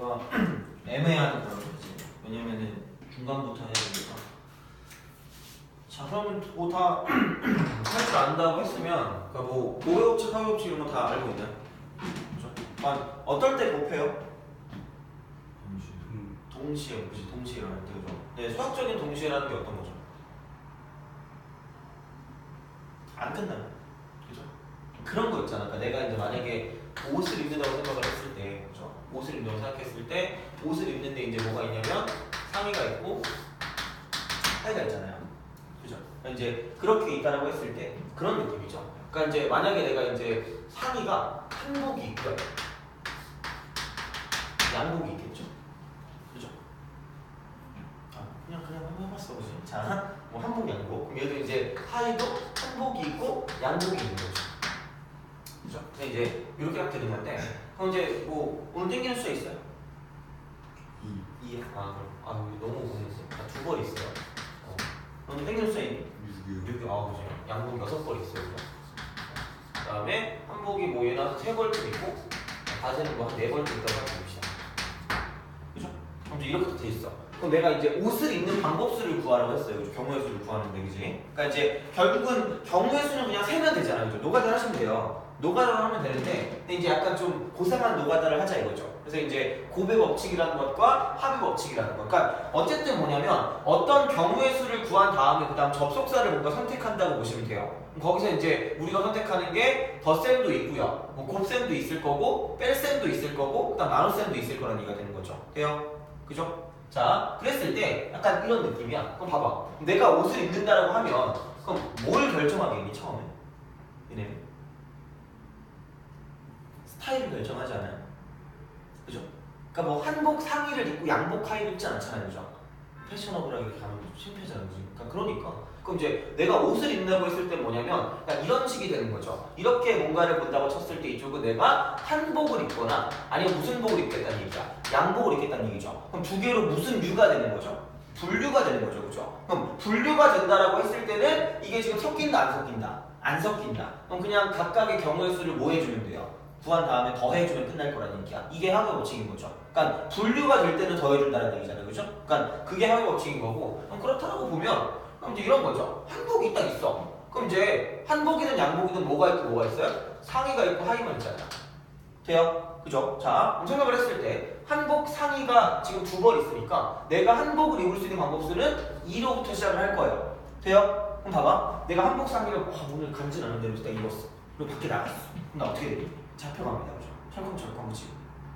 뭔가 애매한 그런 거지. 왜냐면은 중간부터 해야 되니까. 자, 그러면 뭐 다 할 줄 안다고 했으면, 그러니까 뭐 고배법칙, 하배법칙 이런 거 다 알고 있냐? 그죠? 아, 어떨 때 곱해요? 동시에, 그지? 동시에 일어날 때, 그죠? 네, 수학적인 동시에라는 게 어떤 거죠? 안 끝나요. 그죠? 그런 거 있잖아. 그러니까 내가 이제 만약에 옷을 입는다고 생각을 했을 때, 그죠? 옷을 입는다고 생각했을 때, 옷을 입는데 이제 뭐가 있냐면 상의가 있고 하의가 있잖아요. 그죠? 그러니까 이제 그렇게 있다라고 했을 때 그런 느낌이죠. 그러니까 이제 만약에 내가 이제 상의가 한복이 있고요, 양복이 있겠죠. 그죠? 아, 그냥 한번 해봤어, 그지? 자, 뭐 한복, 양복. 그럼 얘도 이제 하의도 한복이 있고 양복이 있는 거죠. 그죠? 그래서 이제 이렇게 하게 되는 건데, 그럼 이제 뭐 오늘 땡기는 숫자 있어요? 2. 아, 그럼 너무 고민했어요. 두 벌 있어요. 오늘 땡기는 숫자 있니? 6. 아, 그죠? 양복 6벌 있어요. 그죠? 그 다음에 한복이 뭐 얘는 3벌쯤 있고 바지는 뭐 한 4벌쯤 있다고 생각해봅시다. 그죠? 그럼 이제 이렇게 돼 있어. 그럼 내가 이제 옷을 입는 방법수를 구하라고 했어요. 그죠? 경우의 수를 구하는데, 그지? 그러니까 이제 결국은 경우의 수는 그냥 세면 되잖아요. 그죠? 노가다를 하시면 돼요. 노가다를 하면 되는데, 근데 이제 약간 좀 고상한 노가다를 하자 이거죠. 그래서 이제 고배 법칙이라는 것과 합의 법칙이라는 것. 그러니까 어쨌든 뭐냐면 어떤 경우의 수를 구한 다음에 그다음 접속사를 뭔가 선택한다고 보시면 돼요. 거기서 이제 우리가 선택하는 게 덧셈도 있고요, 뭐 곱셈도 있을 거고, 뺄셈도 있을 거고, 그다음 나눗셈도 있을 거라는 얘기가 되는 거죠. 돼요? 그죠? 자, 그랬을 때 약간 이런 느낌이야. 그럼 봐봐. 내가 옷을 입는다라고 하면 그럼 뭘 결정하겠니 처음에? 얘네는 스타일을 결정하지 않아요? 그죠? 그러니까 뭐 한복 상의를 입고 양복 하의를 입지 않잖아요, 그죠? 패셔너블하게 이렇게 가면 좀 창피하잖아요, 그죠? 그러니까 그럼 이제 내가 옷을 입는다고 했을 때 뭐냐면 그러니까 이런 식이 되는 거죠. 이렇게 뭔가를 본다고 쳤을 때 이쪽은 내가 한복을 입거나 아니면 무슨 복을 입겠다는 얘기야, 양복을 입겠다는 얘기죠. 그럼 두 개로 무슨 류가 되는 거죠? 분류가 되는 거죠, 그죠? 그럼 분류가 된다라고 했을 때는 이게 지금 섞인다, 안 섞인다? 안 섞인다. 그럼 그냥 각각의 경우의 수를 뭐 해주면 돼요? 구한 다음에 더해주면 끝날 거라는 얘기야. 이게 합의 법칙인 거죠. 그러니까 분류가 될 때는 더해준다는 얘기잖아요, 그죠? 그러니까 그게 합의 법칙인 거고, 그럼 그렇다고 보면 그럼 이제 이런 거죠. 한복이 딱 있어. 그럼 이제 한복이든 양복이든 뭐가 있고 뭐가 있어요? 상의가 있고 하의만 있잖아요. 돼요? 그죠? 자, 그럼 생각을 했을 때 한복 상의가 지금 2벌 있으니까 내가 한복을 입을 수 있는 방법수는 2로부터 시작을 할 거예요. 돼요? 그럼 봐봐. 내가 한복 상의를 오늘 간지 않은 대로 딱 입었어. 그리고 밖에 나갔어. 그럼 나 어떻게 되니? 잡혀갑니다. 그죠? 철컹철컹, 그치?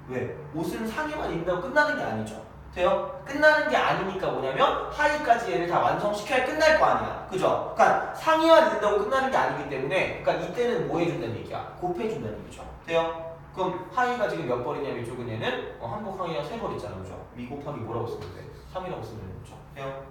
왜? 옷은 상의만 입는다고 끝나는 게 아니죠. 돼요? 끝나는 게 아니니까 뭐냐면 하의까지 얘를 다 완성시켜야 끝날 거 아니야. 그죠? 그러니까 상의만 입는다고 끝나는 게 아니기 때문에 그러니까 이때는 뭐 해준다는 얘기야? 곱해준다는 얘기죠. 돼요? 그럼 하의가 지금 몇 벌이냐면 이쪽은 얘는 한복 하의가 3벌 있잖아. 그죠? 미 곱하기 뭐라고 쓰면 돼? 3이라고 쓰면 되는 거죠. 돼요?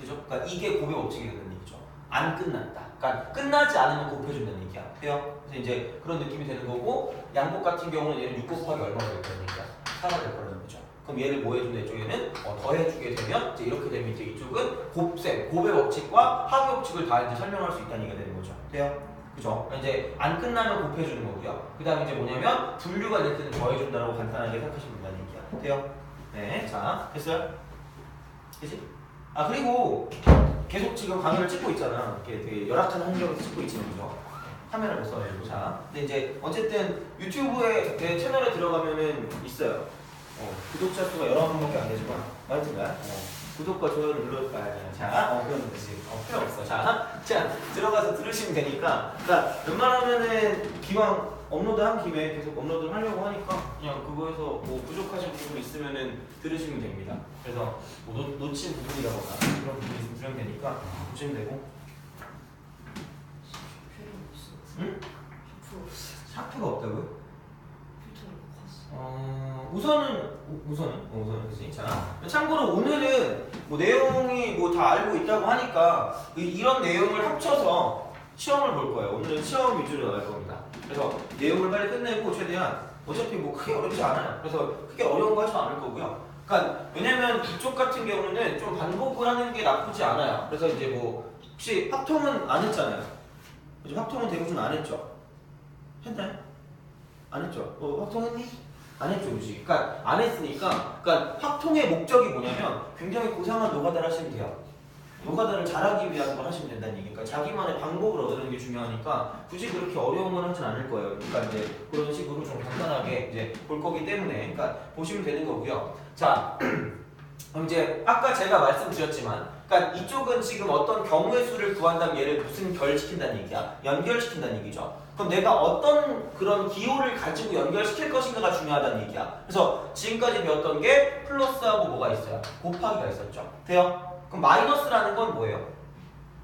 그죠? 그러니까 이게 곱의 법칙이 된다는 얘기죠. 안 끝났다. 그러니까 끝나지 않으면 곱해준다는 얘기야. 돼요? 그래서 이제 그런 느낌이 되는 거고, 양복 같은 경우는 얘는 6 곱하기 얼마가 될 거라는 얘기야? 4가 될 거라는 거죠. 그럼 얘를 뭐 해준다? 이쪽에는 더해주게 되면 이제 이렇게 되면 이제 이쪽은 곱셈, 곱의 법칙과 합의 법칙을 다 이제 설명할 수 있다는 얘기가 되는 거죠. 돼요? 그죠? 이제 안 끝나면 곱해주는 거고요. 그 다음에 이제 뭐냐면 분류가 될 때는 더해준다라고 간단하게 생각하시면 된다는 얘기야. 돼요? 네, 자, 됐어요? 그치? 아, 그리고 계속 지금 강의를 찍고 있잖아. 이렇게 되게 열악한 환경에서 찍고 있지는 거죠. 카메라를 못 써가지고. 자, 근데 이제 어쨌든 유튜브에 내 채널에 들어가면은 있어요. 구독자 수가 여러 명밖에 안 되지만 말씀가 구독과 좋아요를 눌러줄까요? 자, 그러면 되지. 필요 없어. 자, 들어가서 들으시면 되니까. 그러니까 웬만하면은 기왕 업로드한 김에 계속 업로드를 하려고 하니까 그냥 그거에서 뭐 부족하신 부분 있으면은 들으시면 됩니다. 그래서 뭐 놓친 부분이라거나 그런 부분이 있으면 들으면 되니까 보시면 되고. 응? 샤프가 없다고요? 우선은 그지. 자, 참고로 오늘은 뭐 내용이 뭐 다 알고 있다고 하니까 이런 내용을 합쳐서 시험을 볼 거예요. 오늘은 시험 위주로 나갈 겁니다. 그래서 내용을 빨리 끝내고 최대한 어차피 뭐 크게 어렵지 않아요. 그래서 크게 어려운 거 하지 않을 거고요. 그러니까 왜냐면 그쪽 같은 경우는 좀 반복을 하는 게 나쁘지 않아요. 그래서 이제 뭐 혹시 합통은 안 했잖아요. 그죠? 합통은 대부분 안 했죠. 했나요? 안 했죠. 합통했니? 안 했죠, 그지? 그러니까 안 했으니까, 그러니까 확통의 목적이 뭐냐면 굉장히 고상한 노가다를 하시면 돼요. 노가다를 잘하기 위한 걸 하시면 된다는 얘기니까 자기만의 방법을 얻는 게 중요하니까 굳이 그렇게 어려운 건 하진 않을 거예요. 그러니까 이제 그런 식으로 좀 간단하게 이제 볼 거기 때문에, 그러니까 보시면 되는 거고요. 자, 그럼 이제 아까 제가 말씀드렸지만, 그러니까 이쪽은 지금 어떤 경우의 수를 구한다면 얘를 무슨 결시킨다는 얘기야? 연결시킨다는 얘기죠. 그럼 내가 어떤 그런 기호를 가지고 연결시킬 것인가가 중요하다는 얘기야. 그래서 지금까지 배웠던 게 플러스하고 뭐가 있어요? 곱하기가 있었죠. 돼요? 그럼 마이너스라는 건 뭐예요?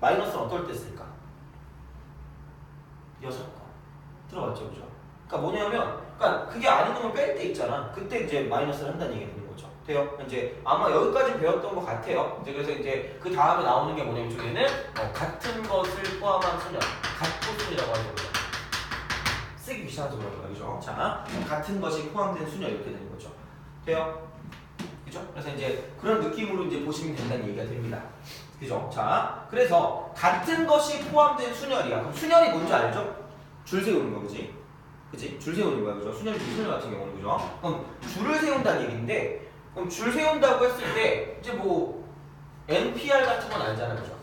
마이너스는 어떨 때 쓸까? 6건. 들어봤죠, 그죠? 그러니까 뭐냐면, 그러니까 그게 아닌 놈을 뺄 때 있잖아. 그때 이제 마이너스를 한다는 얘기가 되는 거죠. 돼요? 이제 아마 여기까지 배웠던 것 같아요. 이제 그래서 이제 그 다음에 나오는 게 뭐냐면 이쪽에는 같은 것을 포함한 수냐, 같고수이라고 하죠. 쓰기 귀찮아서 그런 거예요, 그죠? 자, 같은 것이 포함된 수냐 이렇게 되는 거죠. 돼요? 그죠? 그래서 이제 그런 느낌으로 이제 보시면 된다는 얘기가 됩니다. 그죠? 자, 그래서 같은 것이 포함된 순열이야. 그럼 순열이 뭔지 알죠? 줄 세우는 거, 그지? 그지? 줄 세우는 거야, 그죠? 순열 같은 경우는, 그죠? 그럼 줄을 세운다는 얘기인데, 그럼 줄 세운다고 했을 때 이제 뭐 NPR 같은 건 알잖아, 그죠?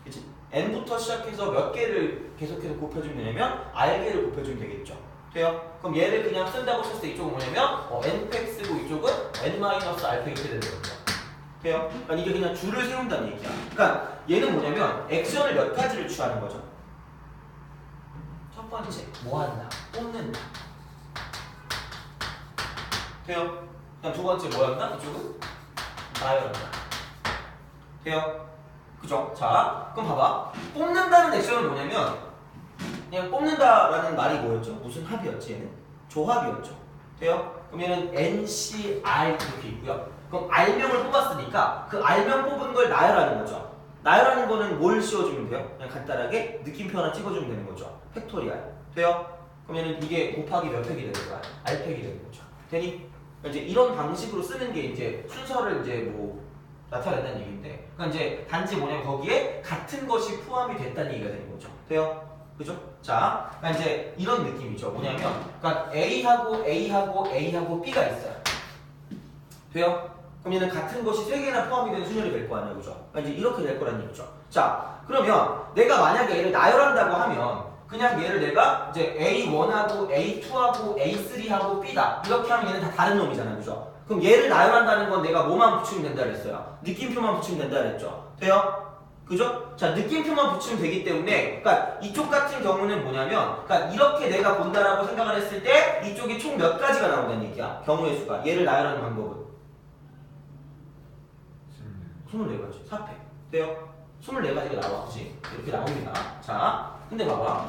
그치? N부터 시작해서 몇 개를 계속해서 곱해주면 되냐면 R개를 곱해주면 되겠죠. 돼요? 그럼 얘를 그냥 쓴다고 했을 때 이쪽은 뭐냐면 N팩 쓰고 이쪽은 N-R팩 이렇게 되는 거죠. 돼요? 그러니까 이게 그냥 줄을 세운다는 얘기야. 그러니까 얘는 뭐냐면 액션을 몇 가지를 취하는 거죠. 첫 번째, 뭐 한다? 뽑는다. 돼요? 그냥 두 번째 뭐 한다? 이쪽은 나열한다. 돼요? 그죠? 자, 그럼 봐봐. 뽑는다는 액션은 뭐냐면 그냥 뽑는다라는 말이 뭐였죠? 무슨 합이었지? 얘는? 조합이었죠. 돼요? 그럼 얘는 NCR 이렇게 있고요. 그럼 R명을 뽑았으니까 그 R명 뽑은 걸 나열하는 거죠. 나열하는 거는 뭘 씌워주면 돼요? 그냥 간단하게 느낌표 하나 찍어주면 되는 거죠. 팩토리알. 돼요? 그럼 얘는 이게 곱하기 몇 팩이 되는 거야? R팩이 되는 거죠. 되니? 이제 이런 방식으로 쓰는 게 이제 순서를 이제 뭐 나타낸다는 얘기인데, 그러니까 이제 단지 뭐냐면 거기에 같은 것이 포함이 됐다는 얘기가 되는 거죠. 돼요? 그죠? 자, 그러니까 이제 이런 느낌이죠. 뭐냐면, 그러니까 A하고 B가 있어요. 돼요? 그럼 얘는 같은 것이 세 개나 포함이 된 순열이 될 거 아니에요, 그죠? 그러니까 이제 이렇게 될 거라는 얘기죠. 자, 그러면 내가 만약에 얘를 나열한다고 하면 그냥 얘를 내가 이제 A1하고 A2하고 A3하고 B다 이렇게 하면 얘는 다 다른 놈이잖아요, 그죠? 그럼 얘를 나열한다는 건 내가 뭐만 붙이면 된다 그랬어요? 느낌표만 붙이면 된다 그랬죠? 돼요? 그죠? 자, 느낌표만 붙이면 되기 때문에, 그러니까 이쪽 같은 경우는 뭐냐면, 그러니까 이렇게 내가 본다라고 생각을 했을 때 이쪽이 총 몇 가지가 나온다는 얘기야. 경우의 수가. 얘를 나열하는 방법은 24가지. 4팩. 돼요? 24가지가 나와. 그치? 이렇게 나옵니다. 자, 근데 봐봐.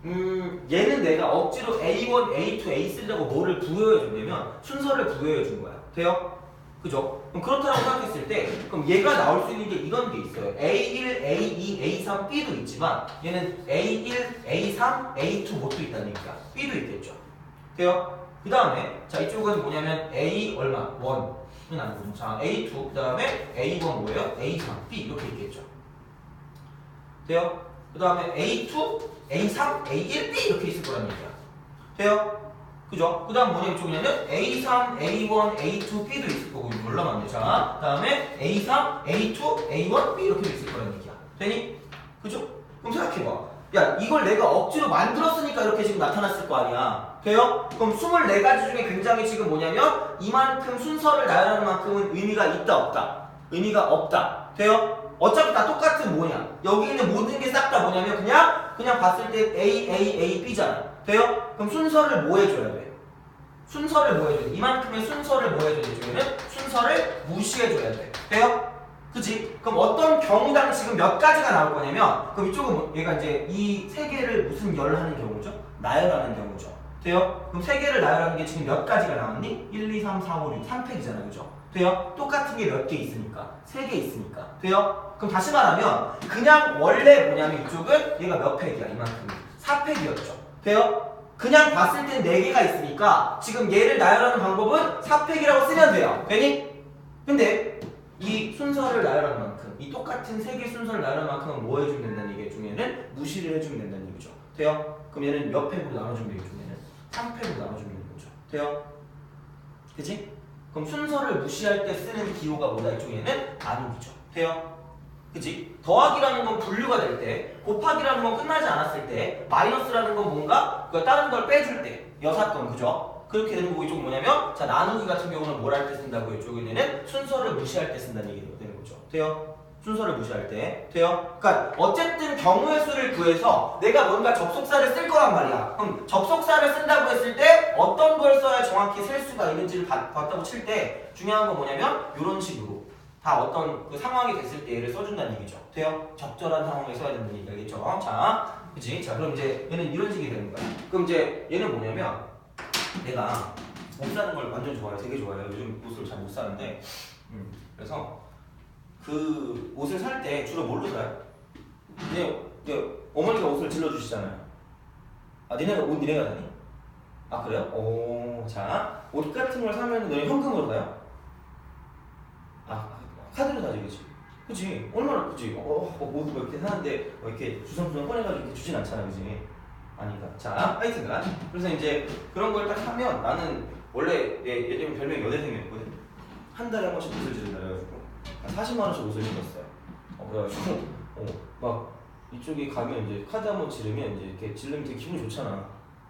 얘는 내가 억지로 A1, A2, A3라고 뭐를 부여해 줬냐면 순서를 부여해 준 거야. 돼요? 그죠? 그럼 그렇다고 생각했을 때 그럼 얘가 나올 수 있는 게 이런 게 있어요. A1, A2, A3, B도 있지만 얘는 A1, A3, A2 뭣도 있다는 얘기야. B도 있겠죠. 돼요? 그 다음에 자 이쪽은 뭐냐면 A 얼마? 1은 아니고 자 A2 그 다음에 A1 뭐예요? A3, B 이렇게 있겠죠. 돼요? 그 다음에 A2, A3, A1, B 이렇게 있을 거란 얘기야. 돼요? 그죠? 그 다음 뭐냐 이쪽이냐면 A3, A1, A2, B도 있을 거고 이거 올라갔네. 자, 그 다음에 A3, A2, A1, B 이렇게 있을 거란 얘기야. 되니? 그죠? 그럼 생각해봐. 야, 이걸 내가 억지로 만들었으니까 이렇게 지금 나타났을 거 아니야. 돼요? 그럼 24가지 중에 굉장히 지금 뭐냐면 이만큼 순서를 나열하는 만큼은 의미가 있다 없다? 의미가 없다. 돼요? 어차피 다 똑같은 뭐냐? 여기 있는 모든 게 싹 다 뭐냐면 그냥 봤을 때 A, A, A, B잖아. 돼요? 그럼 순서를 뭐 해줘야 돼? 순서를 뭐 해줘야 돼? 이만큼의 순서를 뭐 해줘야 돼? 이쪽에는 순서를 무시해줘야 돼. 돼요? 그치? 그럼 어떤 경우당 지금 몇 가지가 나올 거냐면 그럼 이쪽은 뭐, 얘가 이제 이 세 개를 무슨 열을 하는 경우죠? 나열하는 경우죠. 돼요? 그럼 세 개를 나열하는 게 지금 몇 가지가 나왔니? 1, 2, 3, 4, 5, 6, 3팩이잖아. 그죠? 돼요? 똑같은 게 몇 개 있으니까. 3개 있으니까. 돼요? 그럼 다시 말하면 그냥 원래 뭐냐면 이쪽은 얘가 몇 팩이야? 이만큼. 4팩이었죠. 돼요? 그냥 봤을 땐 4개가 있으니까 지금 얘를 나열하는 방법은 4팩이라고 쓰면 돼요. 되니? 근데 이 순서를 나열하는 만큼 이 똑같은 3개 순서를 나열하는 만큼은 뭐 해주면 된다는 얘기 중에는 무시를 해주면 된다는 얘기죠. 돼요? 그럼 얘는 몇 팩으로 나눠주면 되겠죠? 얘는 3팩으로 나눠주면 되는 거죠. 돼요? 그치? 그럼 순서를 무시할 때 쓰는 기호가 뭐다? 이쪽에는 나누기죠. 돼요? 그치? 더하기라는 건 분류가 될 때, 곱하기라는 건 끝나지 않았을 때, 마이너스라는 건 뭔가 다른 걸 빼줄 때, 여사건, 그죠? 그렇게 되는 거고, 이쪽은 뭐냐면, 자, 나누기 같은 경우는 뭘 할 때 쓴다고요? 이쪽에는 순서를 무시할 때 쓴다는 얘기가 되는 거죠. 돼요? 순서를 무시할 때. 돼요? 그러니까 어쨌든 경우의 수를 구해서 내가 뭔가 접속사를 쓸 거란 말이야. 그럼 접속사를 쓴다고 했을 때 어떤 걸 써야 정확히 쓸 수가 있는지를 봤다고 칠 때 중요한 건 뭐냐면 이런 식으로 다 어떤 그 상황이 됐을 때 얘를 써준다는 얘기죠. 돼요? 적절한 상황에 써야 된다는 얘기 알겠죠? 자, 그치? 자, 그럼 이제 얘는 이런 식이 되는 거야. 그럼 이제 얘는 뭐냐면 내가 옷 사는 걸 완전 좋아해요. 되게 좋아해요. 요즘 옷을 잘 못 사는데 그래서 그 옷을 살 때 주로 뭘로 사요? 어머니가 옷을 질러주시잖아요. 아, 니네가 사니? 아, 그래요? 오, 자, 옷 같은 걸 사면 너네 현금으로 사요? 아, 카드로 사지, 그치? 그치? 얼마나, 그치? 옷 이렇게 사는데 이렇게 주섬주섬 꺼내가지고 이렇게 주진 않잖아, 그치? 아니까. 자, 하여튼간. 그래서 이제 그런 걸 딱 하면 나는 원래 예전에 별명이 여대생이었거든? 한 달에 한 번씩 옷을 지른다 그래가지고 40만 원씩 옷을 입었어요. 그래가지고 막 이쪽에 가면 이제 카드 한번 지르면 이제 이렇게 지르면 되게 기분이 좋잖아.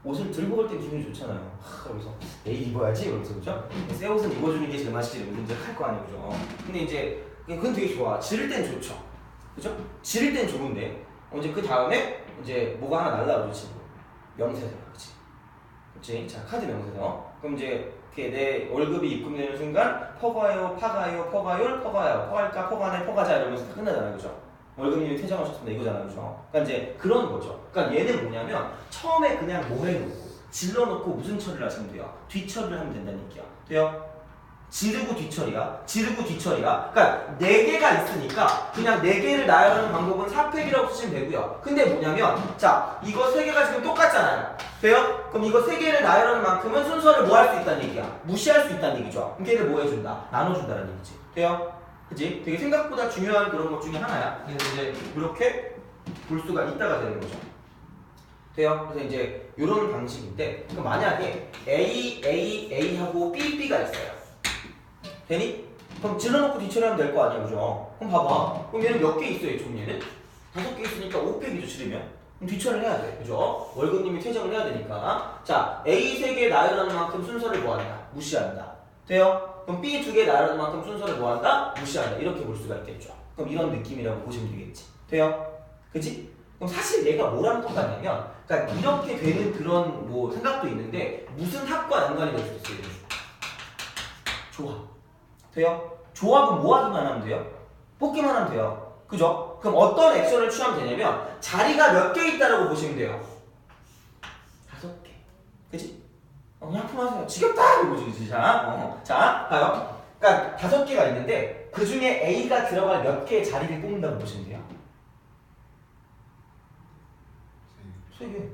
옷을 들고 갈 때 기분이 좋잖아요. 그래서 내일 입어야지 이러면서 그죠? 새 옷은 입어주는 게 제일 맛있지 이러면서 이제 할 거 아니에요, 그죠? 근데 이제 그건 되게 좋아. 지를 땐 좋죠, 그죠? 지를 땐 좋은데 이제 그 다음에 이제 뭐가 하나 날라오지. 명세서, 그렇지? 그렇지? 자, 카드 명세서. 그럼 이제 이렇게 내 월급이 입금되는 순간 퍼가요, 파가요, 퍼가요, 퍼가요, 퍼갈까, 퍼가네, 퍼가자 이러면서 다 끝나잖아요, 그죠? 월급님이 퇴장하셨습니다 이거잖아요, 그죠? 그러니까 이제 그런 거죠. 그러니까 얘는 뭐냐면 처음에 그냥 뭐 해놓고 질러놓고 무슨 처리를 하시면 돼요? 뒤처리를 하면 된다는 얘기야. 돼요? 지르고 뒤처리야. 지르고 뒤처리야. 그러니까 4개가 있으니까 그냥 4개를 나열하는 방법은 4팩이라고 쓰시면 되고요. 근데 뭐냐면 자, 이거 3개가 지금 똑같잖아요. 돼요? 그럼 이거 3개를 나열하는 만큼은 순서를 뭐 할 수 있다는 얘기야? 무시할 수 있다는 얘기죠. 그럼 걔를 뭐 해준다? 나눠준다는 얘기지. 돼요? 그치? 되게 생각보다 중요한 그런 것 중에 하나야. 그래서 이제 이렇게 볼 수가 있다가 되는 거죠. 돼요? 그래서 이제 이런 방식인데 그럼 만약에 A하고 B가 있어요. 되니? 그럼 질러놓고 뒤처리하면 될 거 아니야, 그죠? 그럼 봐봐. 그럼 얘는 몇 개 있어요, 이쪽 얘는? 5개 있으니까 5팩이죠, 지르면. 그럼 뒤처리를 해야 돼, 그죠? 월급님이 퇴장을 해야 되니까. 자, A 3개 나열하는 만큼 순서를 뭐한다? 무시한다. 돼요? 그럼 B 2개 나열하는 만큼 순서를 뭐한다? 무시한다. 이렇게 볼 수가 있겠죠. 그럼 이런 느낌이라고 보시면 되겠지. 돼요? 그치? 그럼 사실 얘가 뭐랑 똑같냐면, 그러니까 이렇게 되는 그런 뭐 생각도 있는데 무슨 합과 연관이 될 수 있어요? 조합. 돼요? 조합은 뭐 하기만 하면 돼요? 뽑기만 하면 돼요. 그죠? 그럼 어떤 액션을 취하면 되냐면 자리가 몇 개 있다라고 보시면 돼요. 5개. 그치? 그냥 품하세요. 지겹다! 이러고 그치? 자, 봐요. 그러니까 5개가 있는데 그 중에 A가 들어갈 몇 개의 자리를 뽑는다고 보시면 돼요. 3개.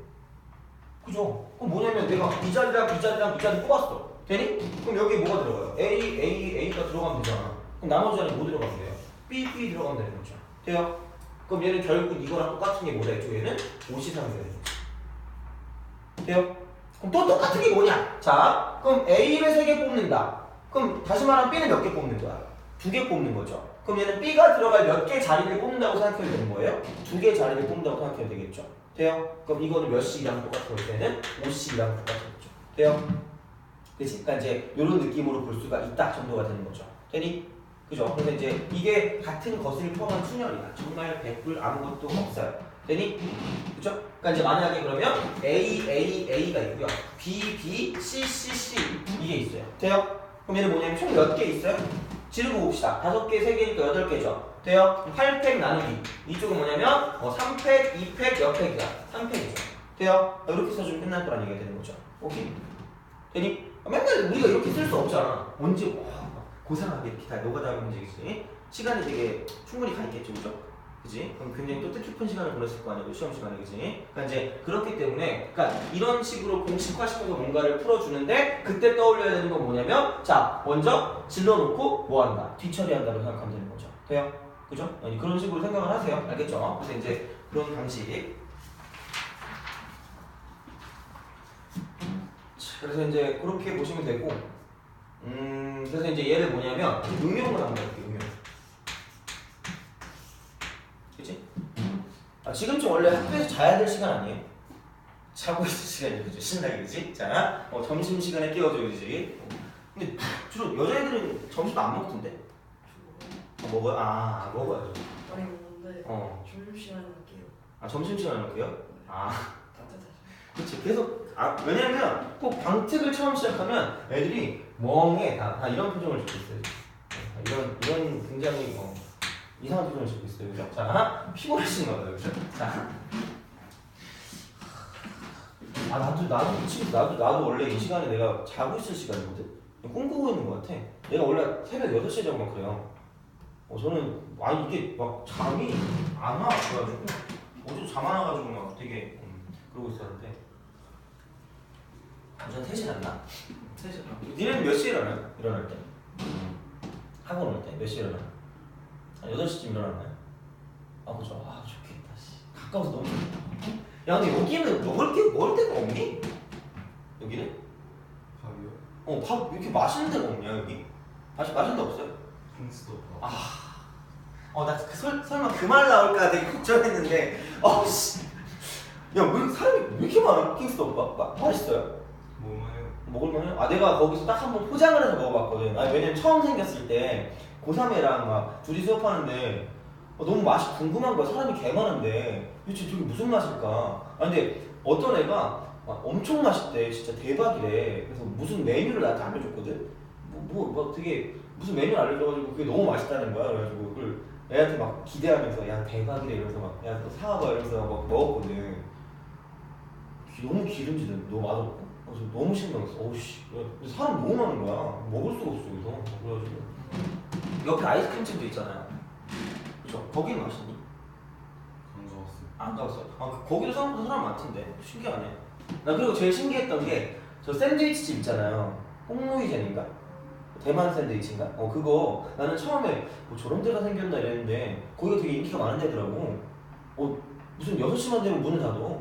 그죠? 그럼 뭐냐면 내가 이 자리랑 이 자리랑 이 자리 뽑았어. 되니? 그럼 여기에 뭐가 들어가요? A가 들어가면 되잖아. 그럼 나머지 자리 뭐 들어가면 돼요? B 들어가면 되는 거죠. 돼요? 그럼 얘는 결국 이거랑 똑같은 게 뭐다? 이쪽에는 5시 상이 되는 거죠. 돼요? 그럼 또 똑같은 게 뭐냐? 자, 그럼 A를 3개 뽑는다. 그럼 다시 말하면 B는 몇 개 뽑는 거야? 2개 뽑는 거죠. 그럼 얘는 B가 들어갈 몇 개 자리를 뽑는다고 생각해도 되는 거예요? 2개 자리를 뽑는다고 생각해도 되겠죠. 돼요? 그럼 이거는 몇 식이랑 똑같은 걸 때는 5식이랑 똑같겠죠. 돼요? 그치? 그러니까 이제 이런 느낌으로 볼 수가 있다 정도가 되는 거죠. 되니? 그죠? 그래서 이제 이게 같은 것을 포함한 순열이야. 정말 100불 아무것도 없어요. 되니? 그죠? 그러니까 이제 만약에 그러면 A가 있고요. B, C 이게 있어요. 돼요? 그럼 얘는 뭐냐면 총 몇 개 있어요? 지르고 봅시다. 5개, 3개니까 8개죠. 돼요? 8팩 나누기. 이쪽은 뭐냐면 3팩, 2팩, 몇 팩이야? 3팩이죠. 돼요? 이렇게 써주면 끝날 거란 얘기가 되는 거죠. 오케이? 되니? 맨날 우리가 이렇게 쓸 수 없잖아. 언제 고상하게 이렇게 다 녹아다니는 문제겠지. 시간이 되게 충분히 가 있겠죠, 그죠? 그지? 그럼 굉장히 또 뜻깊은 시간을 보냈을 거 아니에요, 시험 시간에, 그지? 그러니까 이제 그렇기 때문에, 그러니까 이런 식으로 공식화시켜서 뭔가를 풀어주는데 그때 떠올려야 되는 건 뭐냐면, 자, 먼저 질러놓고 뭐 한다? 뒤처리한다고 생각하면 되는 거죠. 돼요? 그죠? 아니, 그런 식으로 생각을 하세요, 알겠죠? 그래서 이제 그런 방식. 자. 그래서 이제 그렇게 보시면 되고, 그래서 이제 얘를 뭐냐면 응용을 한번 해볼게요. 응용. 그치? 지금쯤 원래 학교에서 자야 될 시간 아니에요? 자고 있을 시간이 그죠? 신나게 그지? 자, 점심 시간에 깨워줘야지. 근데 주로 여자애들은 점심 안 먹던데? 먹어요? 먹어야죠. 많이 먹는데 점심시간에 할게요. 점심시간에 할게요? 따뜻하죠. 그치. 계속 왜냐면 꼭 방특을 처음 시작하면 애들이 멍해 다 이런 표정을 짓고 있어요. 이런 굉장히 이상한 표정을 짓고 있어요. 그죠? 자, 피곤하신가 봐요. 그죠? 자. 나도 원래 이 시간에 내가 자고 있을 시간이거든? 꿈꾸고 있는 것 같아. 내가 원래 새벽 6시에 자고 막 그래요. 저는, 이게 막 잠이 안 와. 그래가지고, 어제도 잠 안 와가지고 막 되게, 그러고 있었는데. 전 3시에 났나? 3시에 났나? 니네는 몇 시에 일어나요? 일어날 때? 학원 올 때? 몇 시에 일어나요? 8시쯤 일어나나요? 그죠. 좋겠다. 가까워서 너무 좋겠다. 야, 근데 여기는 먹을 데가 없니? 여기는? 밥이요? 밥 이렇게 맛있는 데가 없냐, 여기? 맛있는 데 없어요? 킹스도 나 설마 그 말 나올까 되게 걱정했는데, 씨. 야, 왜 사람이 왜 이렇게 많아? 킹스톱밥? 맛있어요? 먹을만해요? 내가 거기서 딱 한 번 포장을 해서 먹어봤거든. 왜냐면 처음 생겼을 때 고3애랑 막 둘이 수업하는데 너무 맛이 궁금한 거야. 사람이 개 많은데 도대체 저게 무슨 맛일까? 근데 어떤 애가 엄청 맛있대. 진짜 대박이래. 그래서 무슨 메뉴를 나한테 알려줬거든? 되게 무슨 메뉴를 알려줘가지고 그게 너무 맛있다는 거야. 그래가지고 그걸 애한테 막 기대하면서 야 대박이래 이러면서 막 야 너 사와봐 이러면서 막 먹었거든. 너무 기름지네. 너무 맛없고. 그래서 너무 신기했어. 씨, 사람 너무 많은 거야. 먹을 수가 없어 여기서. 그래가지고 옆에 아이스크림집도 있잖아요. 그죠? 거기는 맛있니? 안 가봤어요. 안 가봤어. 거기도 생각보다 사람 많던데. 신기하네. 나 그리고 제일 신기했던 게 저 샌드위치집 있잖아요. 홍루이젠인가? 대만 샌드위치인가? 그거 나는 처음에 저런 데가 생겼나 이랬는데 거기가 되게 인기가 많은 데더라고. 무슨 6시만 되면 문을 닫어.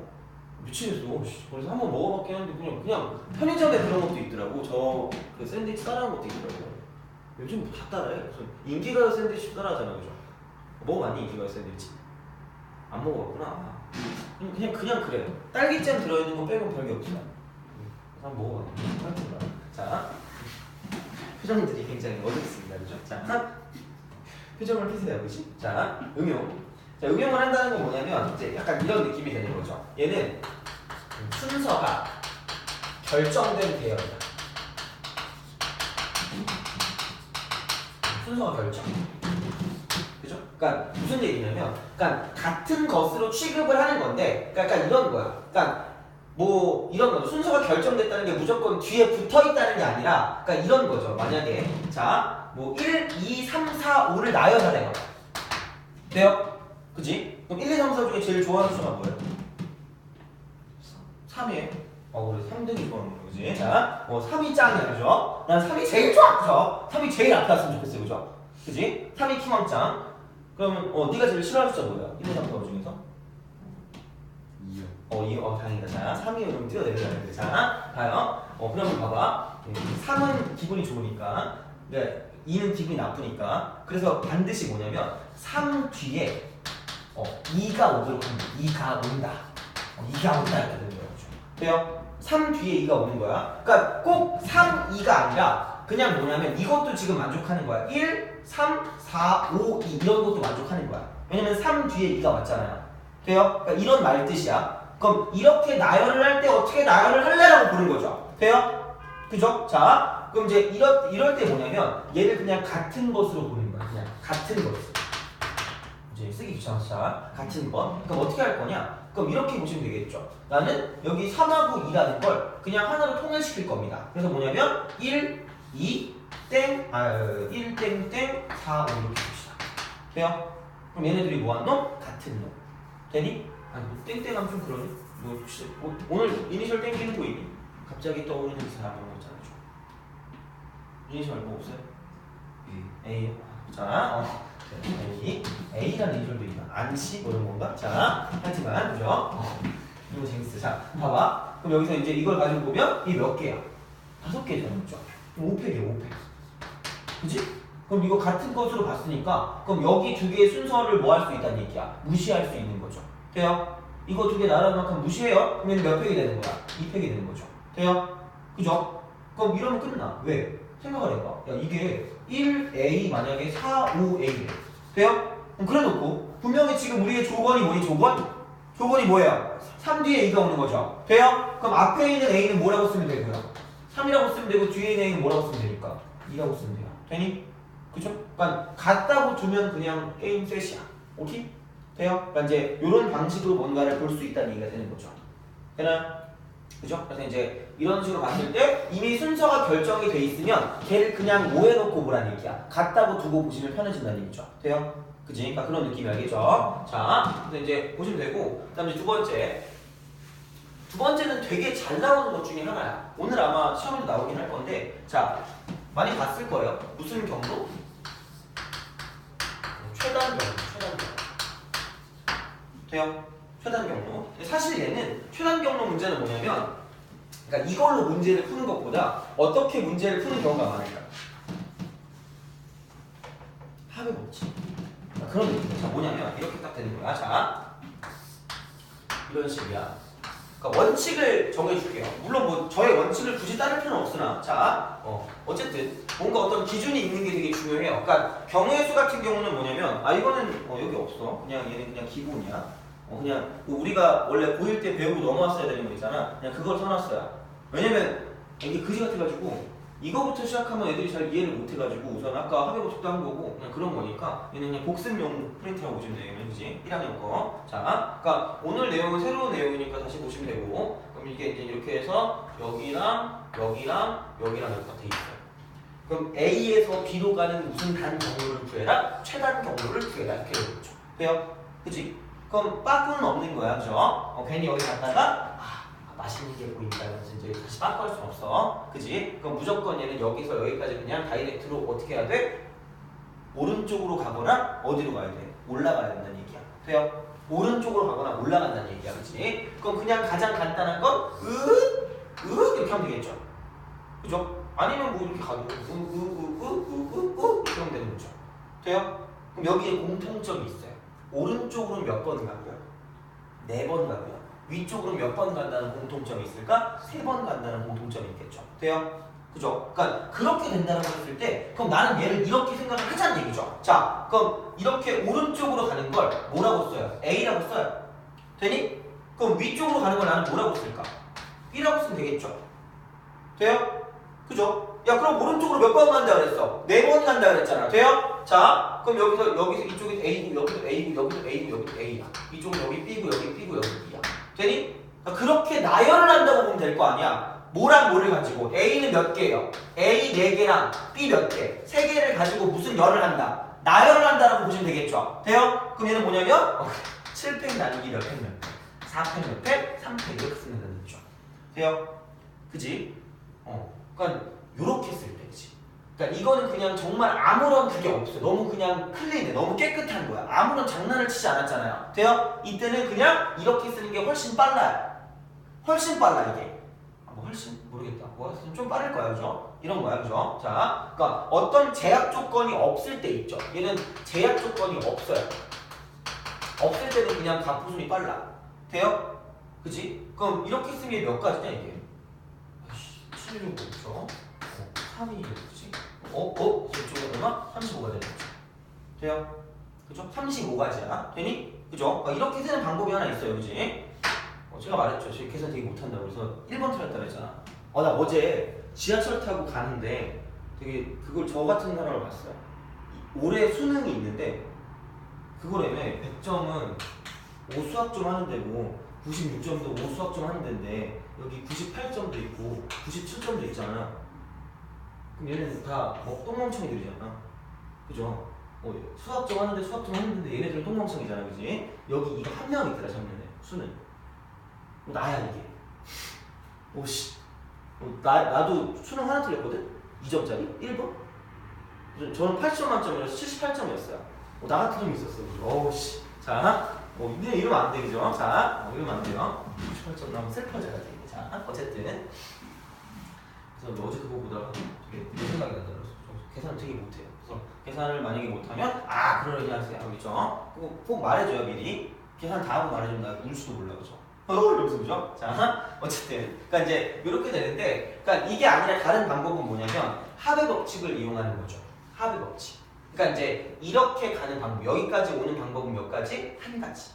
미치겠어. 그래서 한번 먹어봤긴 했는데 그냥 편의점에 그런 것도 있더라고. 그 샌드위치 따라하는 것도 있더라고. 요즘 다 따라해. 인기가요 샌드위치 따라하잖아, 그죠? 먹어봤니 인기가요 샌드위치? 안 먹어봤구나. 그냥 그래. 딸기잼 들어있는 거 빼고 별게 없잖아. 한번 먹어봤네. 자, 표정들이 굉장히 어둡습니다, 그죠? 자, 표정을 펴세요, 그지? 자, 응용. 자, 응용을 한다는 건 뭐냐면 이제 약간 이런 느낌이 되는 거죠. 얘는 순서가 결정된 계열이다. 순서가 결정. 그죠? 그러니까 무슨 얘기냐면, 그러니까 같은 것으로 취급을 하는 건데, 그러니까 이런 거야. 그러니까 이런 거 순서가 결정됐다는 게 무조건 뒤에 붙어 있다는 게 아니라, 그러니까 이런 거죠. 만약에 1, 2, 3, 4, 5를 나열을 해요. 돼요? 그지? 그럼 1, 2, 3, 4 중에 제일 좋아하는 수가 뭐예요? 3이에요. 그래 3등이 좋아하는 거지. 자, 3이 짱이야, 그죠? 난 3이 제일 좋아, 그죠? 3이 제일 앞에 왔으면 좋겠어요, 그죠? 그지? 3이 키왕짱. 그러면 네가 제일 싫어하는 숫자 뭐야? 1, 2, 3, 4 중에서? 2요. 2, 다행이다. 자, 3이 그럼 뛰어내려야 돼. 자, 봐요. 그러면 봐봐. 3은 기분이 좋으니까, 2는 기분이 나쁘니까. 그래서 반드시 뭐냐면 3 뒤에 2가 오도록 합니다. 2가 온다. 2가 온다 이렇게 되는 거죠. 돼요? 3 뒤에 2가 오는 거야. 그러니까 꼭 3, 2가 아니라 그냥 뭐냐면 이것도 지금 만족하는 거야. 1, 3, 4, 5, 2 이런 것도 만족하는 거야. 왜냐면 3 뒤에 2가 왔잖아요. 돼요? 그러니까 이런 말 뜻이야. 그럼 이렇게 나열을 할 때 어떻게 나열을 할래라고 보는 거죠. 돼요? 그죠? 자, 그럼 이제 이럴 때 뭐냐면 얘를 그냥 같은 것으로 보는 거야. 그냥 같은 것. 이제 쓰기 귀찮아서 자, 같은 것. 그럼 어떻게 할 거냐? 그럼 이렇게 보시면 되겠죠. 나는 여기 3하고 2라는 걸 그냥 하나로 통일시킬 겁니다. 그래서 뭐냐면 1, 2, 1, 땡, 4, 5 이렇게 봅시다. 돼요? 그럼 얘네들이 뭐한 놈? 같은 놈. 되니? 땡땡하면 좀 그러니? 혹시 오늘 이니셜 땡기는 거 있니? 갑자기 떠오르는 사람 있잖아. 이니셜 뭐 없어요? A. 자, A라는 이니셜도 있나? 안씨 뭐 이런 건가? 자, 하지만 그죠? 이거 재밌어. 자, 봐봐. 그럼 여기서 이제 이걸 가지고 보면 이 몇 개야? 5개잖아, 그죠? 그럼 5팩이야, 5팩. 그지? 그럼 이거 같은 것으로 봤으니까 그럼 여기 두 개의 순서를 뭐 할 수 있다는 얘기야? 무시할 수 있는 거죠. 돼요? 이거 두 개 나라는 만큼 무시해요? 그러면 몇 팩이 되는 거야? 2팩이 되는 거죠. 돼요? 그죠? 그럼 이러면 끝나. 왜? 생각을 해봐. 야, 이게 1A 만약에 4,5A래. 돼요? 그럼 그래 놓고 분명히 지금 우리의 조건이 뭐니? 조건이 뭐예요? 3 뒤에 A가 오는 거죠. 돼요? 그럼 앞에 있는 A는 뭐라고 쓰면 되고요? 3이라고 쓰면 되고 뒤에 있는 A는 뭐라고 쓰면 되니까 2라고 쓰면 돼요. 되니? 그죠? 그러니까 같다고 두면 그냥 게임 셋이야. 오케이? 돼요? 그러니까 이제 이런 방식으로 뭔가를 볼 수 있다는 얘기가 되는 거죠. 되나요? 그죠? 그래서 이제 이런 식으로 봤을 때 이미 순서가 결정이 돼 있으면 걔를 그냥 모여놓고 보라는 얘기야. 같다고 두고 보시면 편해진다는 얘기죠. 돼요? 그지? 그러니까 그런 느낌이 알겠죠? 자, 그래서 이제 보시면 되고, 그 다음에 두 번째는 되게 잘 나오는 것 중에 하나야. 오늘 아마 시험에도 나오긴 할 건데, 자, 많이 봤을 거예요. 무슨 경로? 최단 경로. 돼요? 최단 경로. 사실 얘는 최단 경로 문제는 뭐냐면, 그러니까 이걸로 문제를 푸는 것보다 어떻게 문제를 푸는 경우가 많을까? 합의 법칙. 그런 느낌이야. 자, 뭐냐면 이렇게 딱 되는 거야. 자, 이런 식이야. 그러니까 원칙을 정해줄게요. 물론 뭐 저의 원칙을 굳이 따를 필요는 없으나, 자, 어쨌든 뭔가 어떤 기준이 있는 게 되게 중요해요. 그러니까 경우의 수 같은 경우는 뭐냐면, 이거는 여기 없어. 그냥 얘는 그냥 기본이야. 그냥 우리가 원래 고1 때 배우고 넘어왔어야 되는 거 있잖아. 그냥 그걸 써놨어요. 왜냐면 이게 그지 같아가지고 이거부터 시작하면 애들이 잘 이해를 못해가지고 우선 아까 합의 법칙도 한 거고 그냥 그런 거니까 얘는 그냥 복습용 프린트라고 보시면 돼요. 그지? 1학년 거. 자, 그러니까 오늘 내용은 새로운 내용이니까 다시 보시면 되고, 그럼 이게 이제 이렇게 해서 여기랑 이렇게 딱 돼 있어요. 그럼 A에서 B로 가는 무슨 단 경로를 구해라? 최단 경로를 구해라. 이렇게 되는 거죠. 돼요? 그치? 그럼 빠꾸는 없는 거야. 그죠? 괜히 여기 갔다가 맛있는 게 보인다. 그래서 이제 다시 빠꾸할 수 없어. 그지? 그럼 무조건 얘는 여기서 여기까지 그냥 다이렉트로 어떻게 해야 돼? 오른쪽으로 가거나 어디로 가야 돼? 올라가야 된다는 얘기야. 돼요? 오른쪽으로 가거나 올라간다는 얘기야. 그치? 그럼 그냥 가장 간단한 건 이렇게 하면 되겠죠. 그죠? 아니면 뭐 이렇게 가도 이렇게 하면 되는 거죠. 돼요? 그럼 여기에 공통점이 있어요. 오른쪽으로 몇 번 가고요? 4번 가고요. 위쪽으로 몇 번 간다는 공통점이 있을까? 3번 간다는 공통점이 있겠죠. 돼요? 그죠? 그러니까 그렇게 된다고 했을 때 그럼 나는 얘를 이렇게 생각을 하자는 얘기죠. 자, 그럼 이렇게 오른쪽으로 가는 걸 뭐라고 써요? A라고 써요. 되니? 그럼 위쪽으로 가는 걸 나는 뭐라고 쓸까? B라고 쓰면 되겠죠. 돼요? 그죠? 야, 그럼 오른쪽으로 몇 번 간다 그랬어? 4번 간다 그랬잖아. 돼요? 자, 그럼 여기서 이쪽이 A고, 여기도 A고, 여기도 A고, 여기도 A야. 이쪽은 여기 B고, 여기 B고, 여기 B야. 되니? 그러니까 그렇게 나열을 한다고 보면 될 거 아니야. 뭐랑 뭐를 가지고 A는 몇 개예요? A 4개랑 B 몇 개? 3개를 가지고 무슨 열을 한다? 나열을 한다라고 보시면 되겠죠. 돼요? 그럼 얘는 뭐냐면 7팩 나누기 몇 팩 몇 팩? 4팩 몇 팩? 3팩 이렇게 쓰면 되는 거죠. 돼요? 그지? 그러니까 요렇게 쓸 때, 그치? 그러니까 이거는 그냥 정말 아무런 그게 없어. 너무 그냥 클린해. 너무 깨끗한 거야. 아무런 장난을 치지 않았잖아요. 돼요? 이때는 그냥 이렇게 쓰는 게 훨씬 빨라요. 훨씬 빨라 이게. 뭐 훨씬 모르겠다. 좀 빠를 거야, 그죠? 이런 거야, 그죠? 자, 그러니까 어떤 제약 조건이 없을 때 있죠. 얘는 제약 조건이 없어요. 없을 때는 그냥 가부순이 빨라. 돼요? 그지? 그럼 이렇게 쓰면 몇 가지냐 이게? 7, 6, 5죠? 3, 2, 6, 그치? 이쪽에 얼마? 35가 되는 거죠. 돼요? 그죠? 35가지야. 되니? 그죠? 이렇게 쓰는 방법이 하나 있어요, 그지? 제가 말했죠. 제가 계산 되게 못한다고. 그래서 1번 틀렸다고 했잖아. 나 어제 지하철 타고 가는데 되게 그걸 저 같은 사람을 봤어요. 올해 수능이 있는데 그거라며 100점은 5수학점 하는 데고 96점도 5수학점 하는 데인데 여기 98점도 있고 97점도 있잖아. 그럼 얘네는 다 똥멍청이들이잖아. 그죠? 수학점 하는데 수학점 하는데 얘네들은 똥멍청이잖아. 그지? 여기 이거 한 명 있더라 작년에 수능. 나야 이게. 오씨. 나도 수능 하나 틀렸거든? 2점짜리? 1번? 저는 80점 만점이라서 78점이었어요. 나 같은 놈이 있었어. 오씨. 자, 이러면 안 돼, 그죠? 자, 이러면 안 돼요. 98점 나오면 슬퍼져야 돼. 자, 어쨌든. 그래서 어제 그거 보다가 되게 내 생각이 나더라고요. 계산을 되게 못해요. 그래서 계산을 만약에 못하면, 그러려니 하세요. 알겠죠? 그거 꼭 말해줘요, 미리. 계산 다 하고 말해주면 나 울 수도 몰라, 그죠? 이러면서, 그죠? 자, 어쨌든. 그러니까 이제, 이렇게 되는데, 그러니까 이게 아니라 다른 방법은 뭐냐면, 합의 법칙을 이용하는 거죠. 합의 법칙. 그러니까 이제 이렇게 가는 방법, 여기까지 오는 방법은 몇 가지? 한 가지.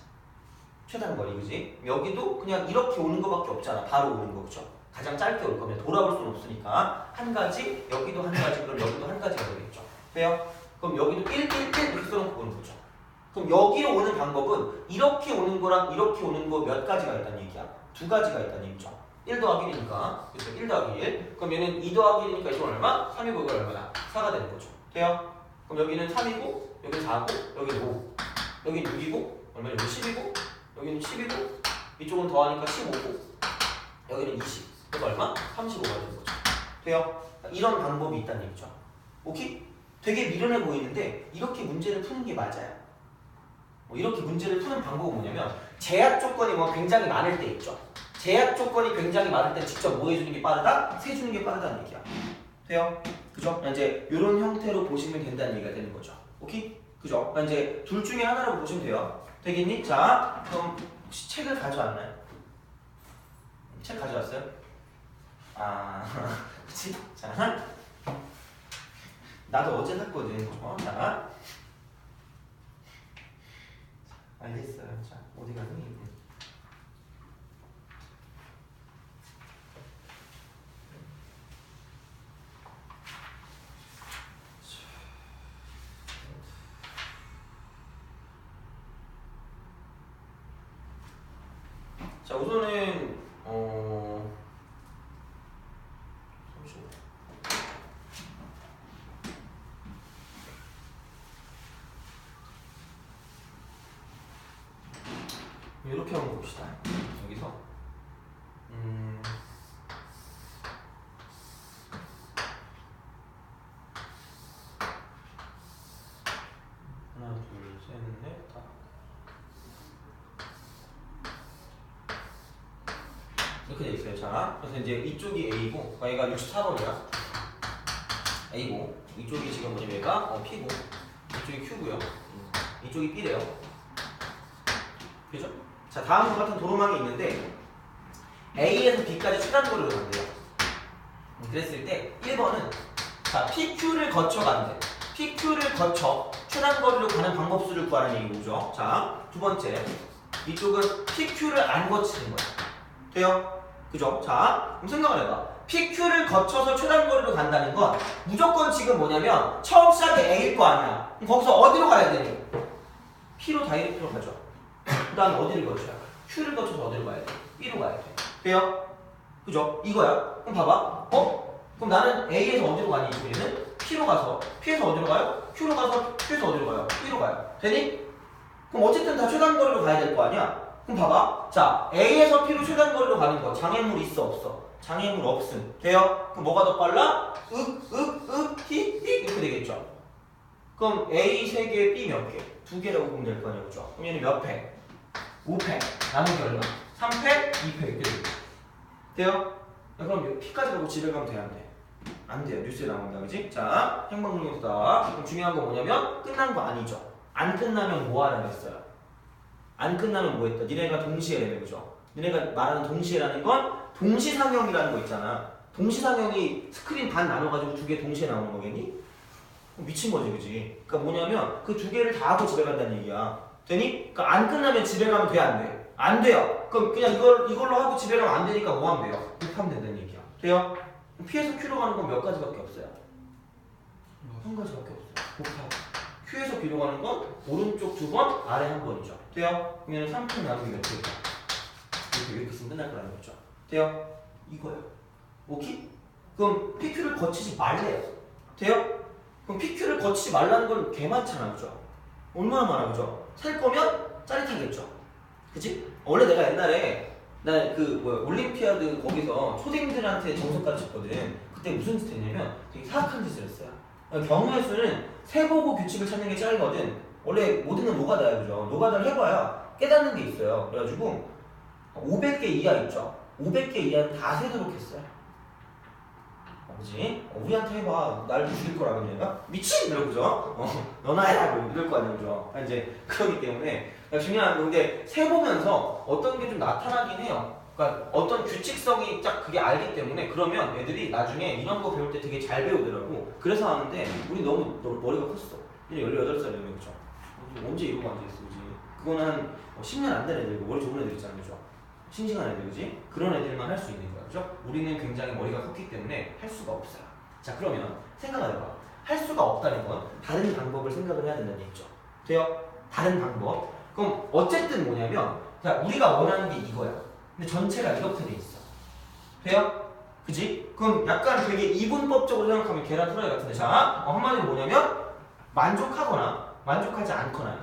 최단 거리, 그지? 여기도 그냥 이렇게 오는 거밖에 없잖아. 바로 오는 거, 그죠? 가장 짧게 올 거면 돌아올 수는 없으니까 한 가지, 여기도 한 가지, 그럼 여기도 한 가지가 되겠죠. 돼요? 그럼 여기도 1, 1, 1 이렇게 써놓고 보는 거죠. 그럼 여기로 오는 방법은 이렇게 오는 거랑 이렇게 오는 거 몇 가지가 있다는 얘기야? 두 가지가 있다는 얘기죠. 1 더하기 1이니까, 그렇죠? 1 더하기 1. 그럼 얘는 2 더하기 1이니까 이건 얼마? 3이고 이거 얼마나? 4가 되는 거죠. 돼요? 그럼 여기는 3이고, 여기는 4고, 여기는 5. 여기는 6이고, 얼마나? 여기 10이고, 여기는 10이고, 이쪽은 더하니까 15고, 여기는 20. 그럼 얼마? 35가 되는 거죠. 돼요? 이런 방법이 있다는 얘기죠. 오케이? 되게 미련해 보이는데 이렇게 문제를 푸는 게 맞아요. 이렇게 문제를 푸는 방법은 뭐냐면 제약 조건이 굉장히 많을 때 있죠. 제약 조건이 굉장히 많을 때 직접 뭐 해주는 게 빠르다? 세주는 게 빠르다는 얘기야. 돼요? 그죠? 이제 이런 형태로 보시면 된다는 얘기가 되는 거죠. 오케이? 그죠? 이제 둘 중에 하나라고 보시면 돼요. 되겠니? 자, 그럼 혹시 책을 가져왔나요? 책 가져왔어요? 그치? 자, 나도 어제 샀거든. 자, 알겠어요. 자, 어디 가니? 자, 우선은 이렇게 한번 봅시다. 여기서 하나, 둘, 셋, 넷, 다. 이렇게 돼 있어요. 자, 그래서 이제 이쪽이 A고, 얘가 64번이야. A고, 이쪽이 지금 뭐냐면 얘가 P고, 이쪽이 Q고요. 이쪽이 B래요. 그죠? 자, 다음과 같은 도로망이 있는데 A에서 B까지 최단거리로 간대요. 그랬을 때 1번은 자, PQ를 거쳐 간대. PQ를 거쳐 최단거리로 가는 방법수를 구하는 얘기죠. 자, 두 번째 이쪽은 PQ를 안 거치는 거야. 돼요? 그죠? 자, 그럼 생각을 해봐. PQ를 거쳐서 최단거리로 간다는 건 무조건 지금 뭐냐면 처음 시작이 A일 거 아니야. 그럼 거기서 어디로 가야 되니? P로 다이렉트로 가죠. 그 다음에 어디를 거쳐야? Q를 거쳐서 어디로 가야 돼? B로 가야 돼. 돼요? 그죠? 이거야. 그럼 봐봐. 그럼 나는 A에서 어디로 가니? 이쪽에는 P로 가서 P에서 어디로 가요? Q로 가서 Q에서 어디로 가요? B로 가요. 되니? 그럼 어쨌든 다 최단거리로 가야 될 거 아니야? 그럼 봐봐. 자, A에서 P로 최단거리로 가는 거 장애물 있어 없어? 장애물 없음. 돼요? 그럼 뭐가 더 빨라? 히 이렇게 되겠죠. 그럼 A 3개, B 몇 개? 2개라고 보면 될 거 아니야, 그죠? 그럼 얘는 몇 팩? 5팩. 나머지 얼마? 3팩, 2팩 이렇게 되죠. 돼요? 그럼 P까지 가고 집에 가면 돼, 안 돼? 안 돼요. 뉴스에 나온다, 그지? 자, 행방불명수다. 그럼 중요한 건 뭐냐면 끝난 거 아니죠. 안 끝나면 뭐 하라고 했어요? 안 끝나면 뭐 했다? 니네가 동시에라며, 그죠? 니네가 말하는 동시에라는 건 동시상영이라는 거 있잖아. 동시상영이 스크린 반 나눠가지고 2개 동시에 나오는 거겠니? 미친 거지, 그지? 그러니까 뭐냐면 그 2개를 다 하고 집에 간다는 얘기야. 되니? 그러니까 안 끝나면 집에 가면 돼, 안 돼? 안 돼요. 그럼 그냥 이걸로 하고 집에 가면 안 되니까 뭐 하면 돼요? 이렇게 하면 된다는 얘기야. 돼요? P에서 Q로 가는 건 몇 가지밖에 없어요? 한 가지밖에 없어요. 곱하기. Q에서 B로 가는 건 오른쪽 2번, 아래 1번이죠. 돼요? 그러면 3팩 나누기 몇 개일까? 이렇게 쓰면 끝날 거라는 거죠. 돼요? 이거예요. 오케이? 그럼 PQ를 거치지 말래요. 돼요? 그럼 PQ를 거치지 말라는 건 개 많잖아, 그죠? 얼마나 많아, 그죠? 살 거면 짜릿하겠죠. 그치? 원래 내가 옛날에 올림피아드 거기서 초딩들한테 점수 가르쳤거든. 그때 무슨 짓 했냐면 되게 사악한 짓을 했어요. 경우의 수는 세보고 규칙을 찾는 게 짱이거든. 원래 모든 건 노가다야, 그죠? 노가다를 해봐야 깨닫는 게 있어요. 그래가지고 500개 이하 있죠. 500개 이하는 다 세도록 했어요. 그지? 우리한테 해봐. 날 죽일 거라고 얘가 미친! 이러고 그죠? 너나 해라! 이럴 거 아니에요. 그죠? 이제 그렇기 때문에 중요한 건데 세보면서 어떤 게 좀 나타나긴 해요. 그러니까 어떤 규칙성이 딱 그게 알기 때문에 그러면 애들이 나중에 이런 거 배울 때 되게 잘 배우더라고. 그래서 하는데 우리 너무 머리가 컸어. 18살이면 그죠? 언제 이러고 앉아있어, 그지? 그거는 한 10년 안 된 애들, 머리 좋은 애들 있잖아, 그죠? 싱싱한 애들, 그지? 그런 애들만 할 수 있는 거야, 그죠? 우리는 굉장히 머리가 컸기 때문에 할 수가 없어요. 자, 그러면 생각을 해봐. 할 수가 없다는 건 다른 방법을 생각을 해야 된다는 얘기죠. 돼요? 다른 방법. 그럼 어쨌든 뭐냐면, 자, 우리가 원하는 게 이거야. 근데 전체가 이렇게 돼 있어. 돼요? 그지? 그럼 약간 되게 이분법적으로 생각하면 계란 후라이 같은데, 자, 한마디로 뭐냐면 만족하거나 만족하지 않거나.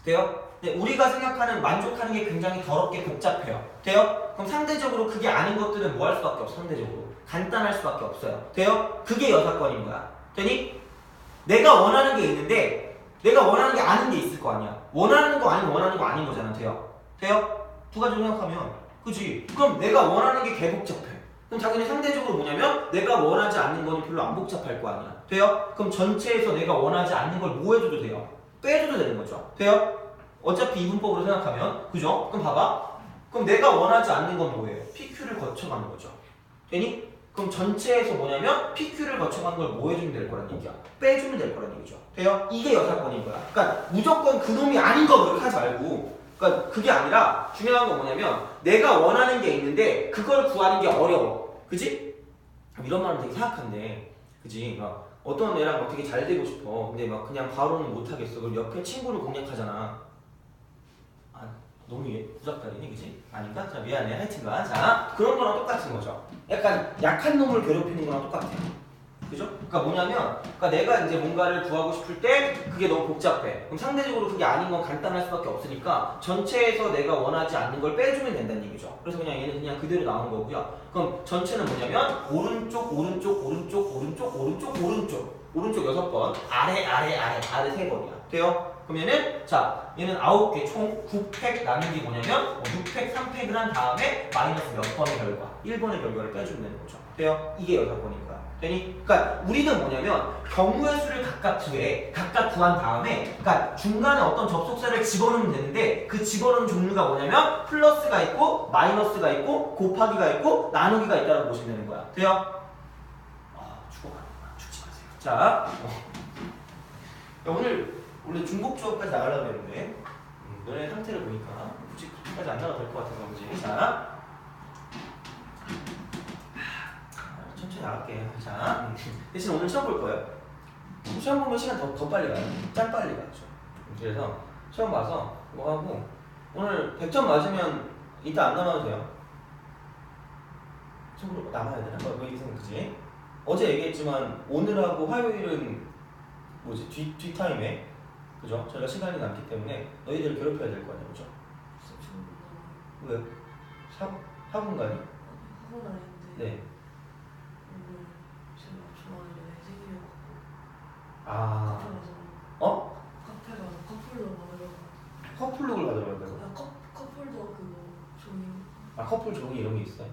돼요? 근데 우리가 생각하는 만족하는 게 굉장히 더럽게 복잡해요. 돼요? 그럼 상대적으로 그게 아닌 것들은 뭐 할 수밖에 없어. 상대적으로 간단할 수밖에 없어요. 돼요? 그게 여사건인 거야. 되니? 내가 원하는 게 있는데 내가 원하는 게 아닌 게 있을 거 아니야. 원하는 거 아닌 원하는 거 아닌 거잖아. 돼요? 돼요? 두 가지로 생각하면 그지? 그럼 내가 원하는 게 개복잡해. 그럼 당연히 상대적으로 뭐냐면 내가 원하지 않는 거는 별로 안 복잡할 거 아니야. 돼요? 그럼 전체에서 내가 원하지 않는 걸 뭐 해줘도 돼요? 빼줘도 되는 거죠. 돼요? 어차피 이분법으로 생각하면 그죠? 그럼 봐봐. 그럼 내가 원하지 않는 건 뭐예요? PQ를 거쳐가는 거죠. 되니? 그럼 전체에서 뭐냐면 PQ를 거쳐가는 걸 뭐 해주면 될 거란 얘기야? 빼주면 될 거란 얘기죠. 돼요? 이게 여사건인 거야. 그러니까 무조건 그놈이 아닌 거 그렇게 하지 말고, 그러니까 그게 아니라 중요한 건 뭐냐면 내가 원하는 게 있는데 그걸 구하는 게 어려워. 그지? 이런 말은 되게 사악한데, 그지? 막 어떤 애랑 막 되게 잘 되고 싶어. 근데 막 그냥 바로는 못 하겠어. 그럼 옆에 친구를 공략하잖아. 아, 너무 부작다리니, 그지? 아닌가? 자, 미안해. 하여튼간. 자, 그런 거랑 똑같은 거죠. 약간 약한 놈을 괴롭히는 거랑 똑같아요. 그죠? 그러니까 뭐냐면, 그러니까 내가 이제 뭔가를 구하고 싶을 때 그게 너무 복잡해. 그럼 상대적으로 그게 아닌 건 간단할 수밖에 없으니까 전체에서 내가 원하지 않는 걸 빼주면 된다는 얘기죠. 그래서 그냥 얘는 그냥 그대로 나온 거고요. 그럼 전체는 뭐냐면 오른쪽, 오른쪽, 오른쪽, 오른쪽, 오른쪽, 오른쪽, 오른쪽 6번, 아래, 아래, 아래, 아래 3번이야. 돼요? 그러면은 자, 얘는 9개 총 9팩 나누기 뭐냐면 6팩, 3팩을 한 다음에 마이너스 몇 번의 결과, 1번의 결과를 빼주면 되는 거죠. 돼요? 이게 6번인 거야. 되니? 그러니까 우리는 뭐냐면 경우의 수를 각각 구해, 각각 구한 다음에 그러니까 중간에 어떤 접속사를 집어넣으면 되는데 그 집어넣은 종류가 뭐냐면 플러스가 있고 마이너스가 있고 곱하기가 있고 나누기가 있다고 보시면 되는 거야. 돼요? 아, 죽어가는구나. 죽지 마세요. 자, 오늘 원래 중복주어까지 나가려고 했는데 너네 상태를 보니까 굳이 그렇게까지 안 나가도 될 것 같아서 그지? 자, 천천히 나갈게. 자, 대신 오늘 시험 볼 거예요. 시험 보면 시간 더 빨리 가요. 짱 빨리 가죠. 그래서 시험 봐서 뭐 하고 오늘 100점 맞으면 이따 안 남아도 돼요. 시험 남아야 되나? 뭐 이게 생각이지? 어제 얘기했지만 오늘하고 화요일은 뭐지? 뒤 타임에 그죠? 저희가 시간이 남기 때문에 너희들을 괴롭혀야 될 거 아니야, 그죠? 왜? 학원 가니? 학원 아닌데. 네. 오늘 제가 좋아하는 애 생일이어갖고. 아. 카페 가서. 어? 카페 가서 커플로 받으려고. 커플룩을 받으러 간다고? 아, 커플도 그거 종이. 아, 커플 종이 이런 게 있어요?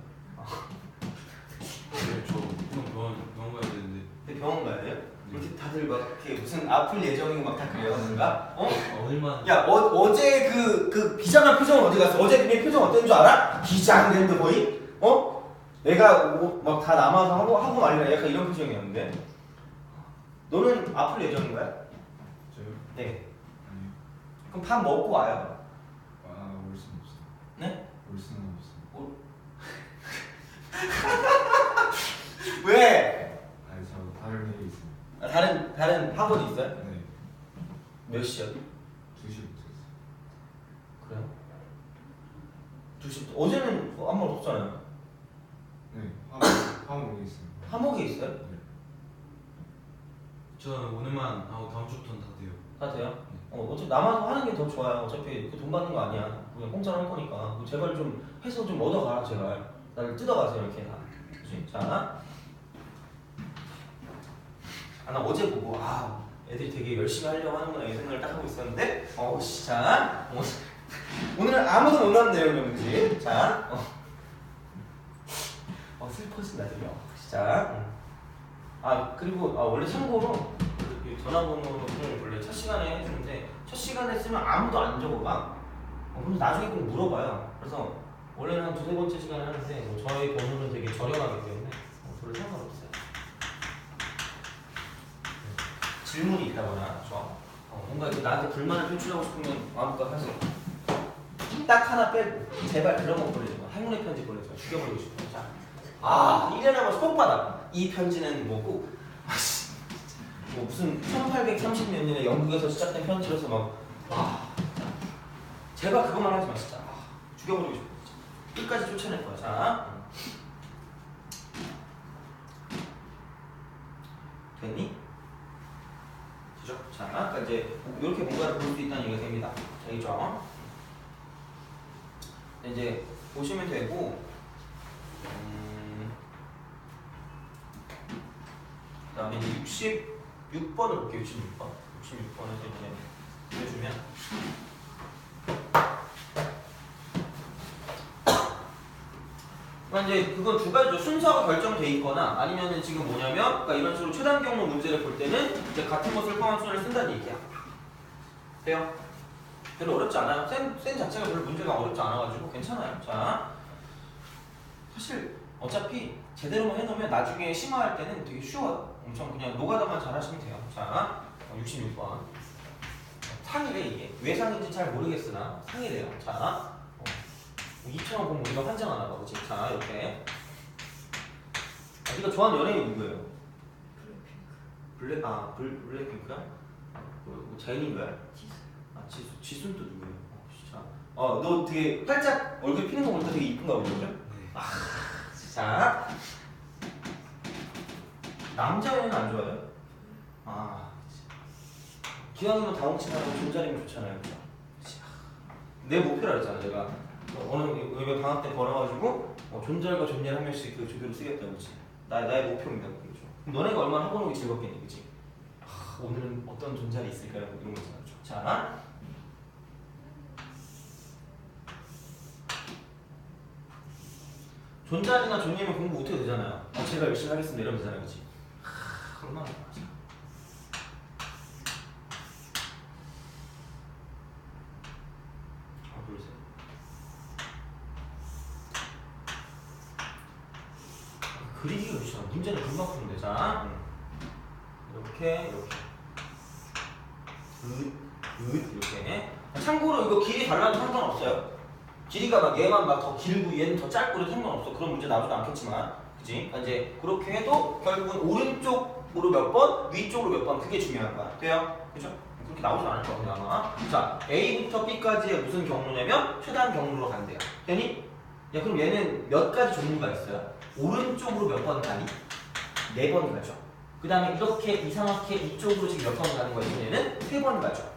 네, 저 오늘 병원 가야 되는데. 근데 병원 가야 돼요? 이렇게 다들 막 이렇게 무슨 아플 예정이고 막 다 그래요, 뭔가? 어? 오늘만. 야, 어제 그 비장한 표정은 어디 갔어? 어제 네 표정 어땠는 줄 알아? 비장했는데 거의? 어? 내가 막 다 남아서 하고 말이라 약간 이런 표정이었는데. 너는 아플 예정인 거야? 저요? 네. 아니요. 그럼 밥 먹고 와요. 올 수는 없어요. 네? 올 수는 없어요. 왜? 아니 저 다른 일이 있어요. 아, 다른 학원이 있어요? 네. 몇 시요? 2시부터 있어요. 그래요? 2시부터? 어제는 아무 말 없었잖아요. 네. 화목에 있어요. 화목에 있어요? 네. 저는 오늘만 하고 다음 주부터는 다 돼요. 다 돼요? 어차피 남아서 하는 게 더 좋아요. 어차피 그 돈 받는 거 아니야. 그냥 공짜로 할 거니까. 제발 좀 해서 좀 얻어가라, 제발. 나를 뜯어가세요, 이렇게 다. 그치? 자. 나 어제 보고, 애들이 되게 열심히 하려고 하는구나, 이 생각을 딱 하고 있었는데, 자. 오늘은 아무도 못 나온 내용이었는지. 자, 슬퍼진다 들려. 시작. 그리고 원래 참고로 이 전화번호를 원래 첫 시간에 해주는데 첫 시간에 쓰면 아무도 안 적어가. 그럼 나중에 꼭 물어봐요. 그래서 원래는 한 두세 번째 시간에 하는데 저희 번호는 되게 저렴하기 때문에 별로 상관없어요. 질문이 있다거나 뭔가 이렇게 나한테 불만을 표출하고 싶으면 마음껏 하세요. 딱 하나 빼고 제발 그런 거 보내지 마. 행운의 편지 보내지 마. 죽여버리고 싶어. 자, 1년에 한 번씩 꼭 받아. 이 편지는 뭐 무슨 1830 몇 년에 영국에서 시작된 편지로서 제발 그것만 하지 마 진짜. 죽여버리고 싶어 진짜. 끝까지 쫓아낼 거야. 자, 됐니? 그죠? 자, 그러니까 이제 이렇게 뭔가를 볼 수 있다는 얘기가 됩니다. 되죠? 이제 보시면 되고, 그다음에 이제 66번을 볼게요. 66번에서 이제 해주면. 그러니까 이제 그건 두 가지죠. 순서가 결정돼 있거나 아니면은 지금 뭐냐면, 그러니까 이런 식으로 최단 경로 문제를 볼 때는 이제 같은 것을 포함한 순서를 쓴다는 얘기야. 돼요? 별로 어렵지 않아요. 쌤 자체가 별로 문제가 어렵지 않아가지고 괜찮아요. 자, 사실 어차피 제대로만 해놓으면 나중에 심화할 때는 되게 쉬워요. 엄청 그냥 노가다만 잘 하시면 돼요. 자, 66번. 상이래 이게. 왜 상인지 잘 모르겠으나 상이래요. 자, 2,000원 보면 우리가 환장하나 봐. 그치? 자, 이렇게. 네가 좋아하는 연예인이 누구예요? 블랙핑크야? 뭐 제인인가요? 지순 또 누구예요? 진짜. 너 되게 활짝 얼굴 피는 거 보니까 되게 이쁜가 보죠? 네. 자, 남자 연예인 안 좋아해요? 기왕이면 다홍치나고 존잘이면 좋잖아요. 그치? 내 목표라 그랬잖아 내가. 이번 방학 때 벌어가지고 존잘과 존예를 한 명씩 그 조교로 쓰겠다, 그렇지? 나의 목표입니다, 그렇죠? 너네가 얼마나 학원 오기 즐겁겠니, 그렇지? 오늘은 어떤 존잘이 있을까요? 이런 거 있잖아, 그렇죠? 자, 존잘이나 존예면 공부 못해도 되잖아요. 제가 열심히 하겠습니다, 이러면 되잖아요, 그렇지? 얼마나 좋아. 그리기가 좋잖아. 문제는 금방 푸는데. 자, 이렇게 이렇게. 참고로 이거 길이 달라도 상관없어요. 길이가 막 얘만 막 더 길고 얘는 더 짧고 그래도 상관없어. 그런 문제 나오지도 않겠지만, 그지? 그러니까 이제 그렇게 해도 결국은 오른쪽으로 몇 번, 위쪽으로 몇 번, 그게 중요한 거야. 돼요? 그죠? 그렇게 나오진 않을 거야, 아마. 자, A부터 B까지의 무슨 경로냐면 최단 경로로 간대요. 되니? 야, 그럼 얘는 몇 가지 종류가 있어요? 오른쪽으로 몇 번 가니? 4번 가죠. 그 다음에 이렇게 이상하게 이쪽으로 지금 몇 번 가는 거예요? 얘는 3번 가죠.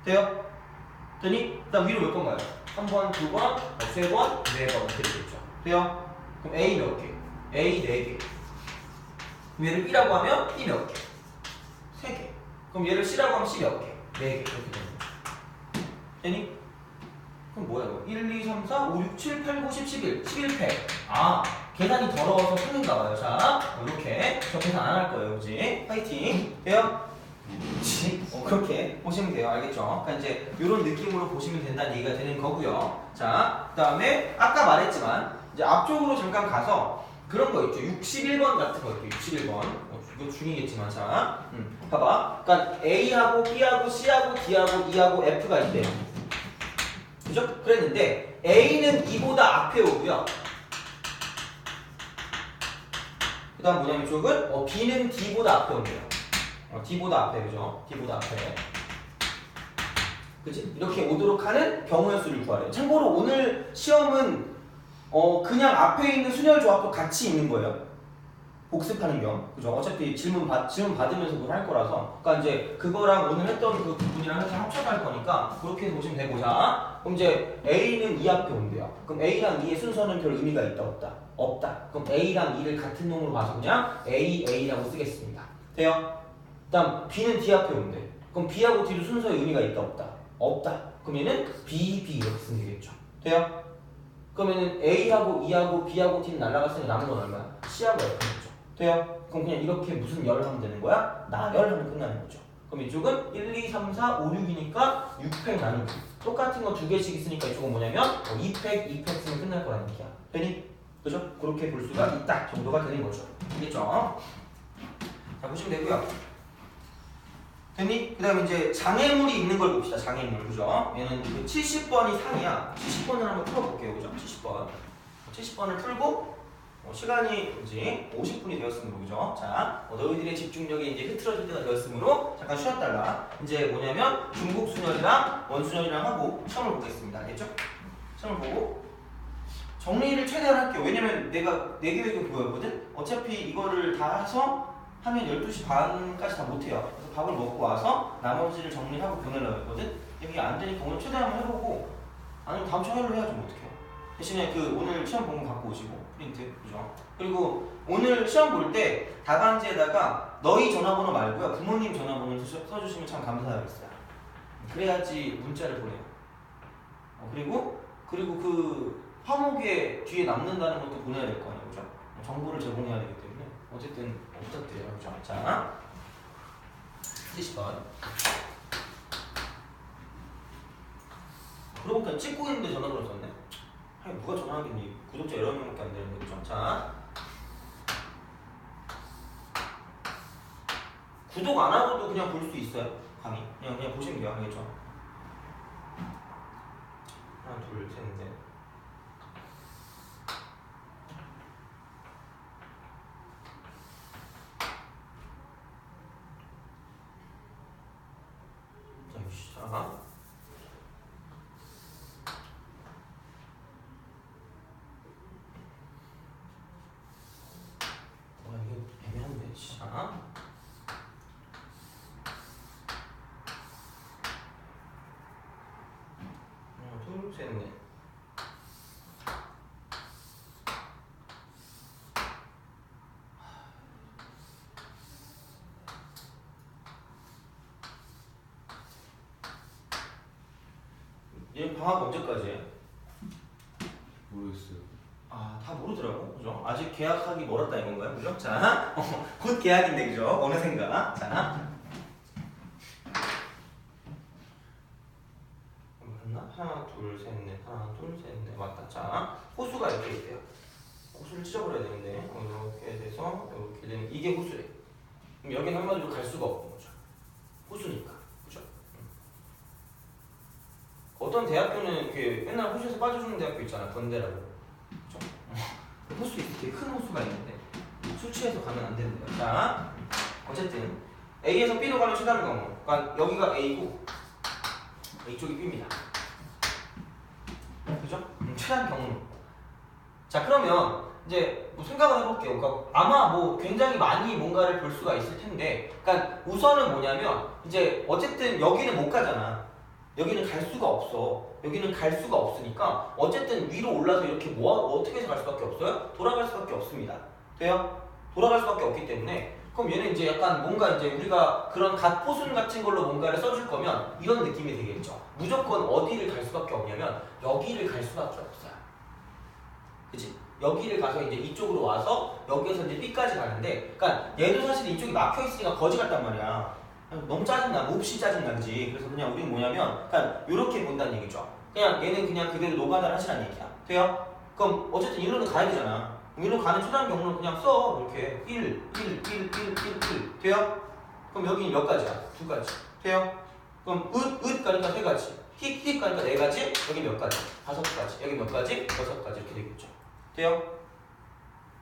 돼요? 되니? 그 다음 위로 몇 번 가요? 1번, 2번, 3번, 4번 이렇게 되겠죠. 돼요? 그럼 A 몇 개? A 4개. 그럼 얘를 B라고 하면 B 몇 개? 3개. 그럼 얘를 C라고 하면 C 몇 개? 4개. 이렇게 되는 거죠. 되니? 그럼 뭐야 이거? 1, 2, 3, 4, 5, 6, 7, 8, 9, 10, 11. 11패. 계산이 더러워서 틀린가 봐요. 자, 이렇게. 저 계산 안 할 거예요. 그지? 파이팅. 돼요? 그치? 그렇게 보시면 돼요. 알겠죠? 그러니까 이제 이런 느낌으로 보시면 된다는 얘기가 되는 거고요. 자, 그 다음에 아까 말했지만 이제 앞쪽으로 잠깐 가서 그런 거 있죠. 61번 같은 거 있죠. 61번. 이거 중이겠지만 자, 봐봐. 그러니까 A하고 B하고 C하고 D하고 E하고 F가 있대요. 그죠? 그랬는데 A는 E보다 앞에 오고요. 그 다음 뭐냐면 이쪽은 B는 D보다 앞에 온대요. D보다 앞에, 그죠? D보다 앞에. 그치? 이렇게 오도록 하는 경우의 수를 구하래요. 참고로 오늘 시험은 그냥 앞에 있는 순열 조합도 같이 있는 거예요. 복습하는 경우. 그죠? 어차피 질문 받으면서 그걸 할 거라서. 그러니까 이제 그거랑 오늘 했던 그 부분이랑 해서 합쳐갈 거니까 그렇게 해서 보시면 되고. 자, 그럼 이제 A는 E 앞에 온대요. 그럼 A랑 E의 순서는 별 의미가 있다, 없다? 없다. 그럼 A랑 E를 같은 놈으로 봐서 그냥 A라고 쓰겠습니다. 돼요? 그 다음 B는 D 앞에 온대. 그럼 B하고 D도 순서의 의미가 있다, 없다? 없다. 그럼 얘는 B, B 이렇게 쓰면 되겠죠. 돼요? 그러면은 A하고 E하고 B하고 D는 날라갔으니 남은 건 얼마야? C하고 F겠죠. 돼요? 그럼 그냥 이렇게 무슨 열을 하면 되는 거야? 나열을 하면 끝나는 거죠. 그럼 이쪽은 1, 2, 3, 4, 5, 6이니까 6팩 나누기. 똑같은 거 두 개씩 있으니까 이쪽은 뭐냐면 2팩, 2팩 쓰면 끝날 거라는 얘기야. 되니? 그죠? 그렇게 볼 수가 있다 정도가 되는 거죠. 알겠죠? 자, 보시면 되고요. 됐니? 그 다음에 이제 장애물이 있는 걸 봅시다. 장애물. 그죠? 얘는 그 70번이 상이야. 70번을 한번 풀어볼게요. 그죠? 70번. 70번을 풀고 시간이 이제 50분이 되었으므로 그죠? 자, 너희들의 집중력이 이제 흐트러질 때가 되었으므로 잠깐 쉬었다가 이제 뭐냐면 중국 순열이랑 원순열이랑 하고 시험을 보겠습니다. 알겠죠? 시험을 보고 정리를 최대한 할게요. 왜냐면 내가 내 계획이 그거였거든? 어차피 이거를 다 해서 하면 12시 반까지 다 못해요. 그래서 밥을 먹고 와서 나머지를 정리하고 보내려고 했거든? 이게 안 되니까 오늘 최대한 한번 해보고 아니면 다음 주 화요일로 해야지 뭐 어떡해요. 대신에 그 오늘 시험 본 거 갖고 오시고 프린트 그죠? 그리고 오늘 시험 볼 때 답안지에다가 너희 전화번호 말고요 부모님 전화번호 써주시면 참 감사하겠어요. 그래야지 문자를 보내요. 그리고 그 화목에 뒤에 남는다는 것도 보내야 될 거 아니에요, 그죠? 정보를 제공해야 되기 때문에 어쨌든 부탁드려요, 그죠? 자, 70번. 그러고 보니까 찍고 있는데 전화번호 썼네. 아니 누가 전화하겠니? 구독자 11명밖에 안 되는데, 그죠? 자, 구독 안 하고도 그냥 볼 수 있어요, 강의. 그냥 보시면 돼요, 알겠죠? 하나, 둘, 셋, 넷. 자, 이게 애매한데. 자, 하나, 둘, 셋, 넷. 얘 방학 언제까지예요? 모르겠어요. 아, 다 모르더라고, 그죠? 아직 계약하기 멀었다 이건가요, 그죠? 자, 곧 계약인데, 그죠? 어느샌가. 자, 맞나? 하나, 둘, 셋, 넷. 하나, 둘, 셋, 넷. 맞다. 자, 호수가 이렇게 있대요. 호수를 찢어버려야 되는데, 이렇게 돼서 이렇게 되는 이게 호수래. 그럼 여기는 한마디로 갈 수가 없는 거죠. 호수니까, 그죠? 어떤 대학교는 이렇게 맨날 호수에서 빠져주는 대학교 있잖아, 건대라고. 그죠? 호수 이렇게 큰 호수가 있는데 술 취해서 가면 안 된대요. 자, 어쨌든 A에서 B로 가는 최단 경로. 그러니까 여기가 A고 이쪽이 B입니다. 그죠? 최단 경로. 자, 그러면 이제 뭐 생각을 해볼게요. 그러니까 아마 뭐 굉장히 많이 뭔가를 볼 수가 있을 텐데, 그러니까 우선은 뭐냐면 이제 어쨌든 여기는 못 가잖아. 여기는 갈 수가 없어. 여기는 갈 수가 없으니까 어쨌든 위로 올라서 이렇게 어떻게 해서 갈 수밖에 없어요? 돌아갈 수밖에 없습니다. 돼요? 돌아갈 수밖에 없기 때문에 그럼 얘는 이제 약간 뭔가 이제 우리가 그런 갓포순 같은 걸로 뭔가를 써줄 거면 이런 느낌이 되겠죠. 무조건 어디를 갈 수밖에 없냐면 여기를 갈 수밖에 없어요. 그치? 여기를 가서 이제 이쪽으로 와서 여기에서 이제 B까지 가는데, 그러니까 얘도 사실 이쪽이 막혀 있으니까 거지 같단 말이야. 너무 짜증나, 몹시 짜증나지. 그래서 그냥 우리는 뭐냐면, 그냥 이렇게 본다는 얘기죠. 그냥 얘는 그냥 그대로 노가다를 하시라는 얘기야. 돼요? 그럼 어쨌든 일로는 가야 되잖아. 일로 가는 최단 경로는 그냥 써. 이렇게 1. 돼요? 그럼 여기는 몇 가지야? 2가지. 돼요? 그럼 으 가니까 3가지. 힉 가니까 4가지. 여기 몇 가지? 5가지. 여기 몇 가지? 6가지. 이렇게 되겠죠. 돼요?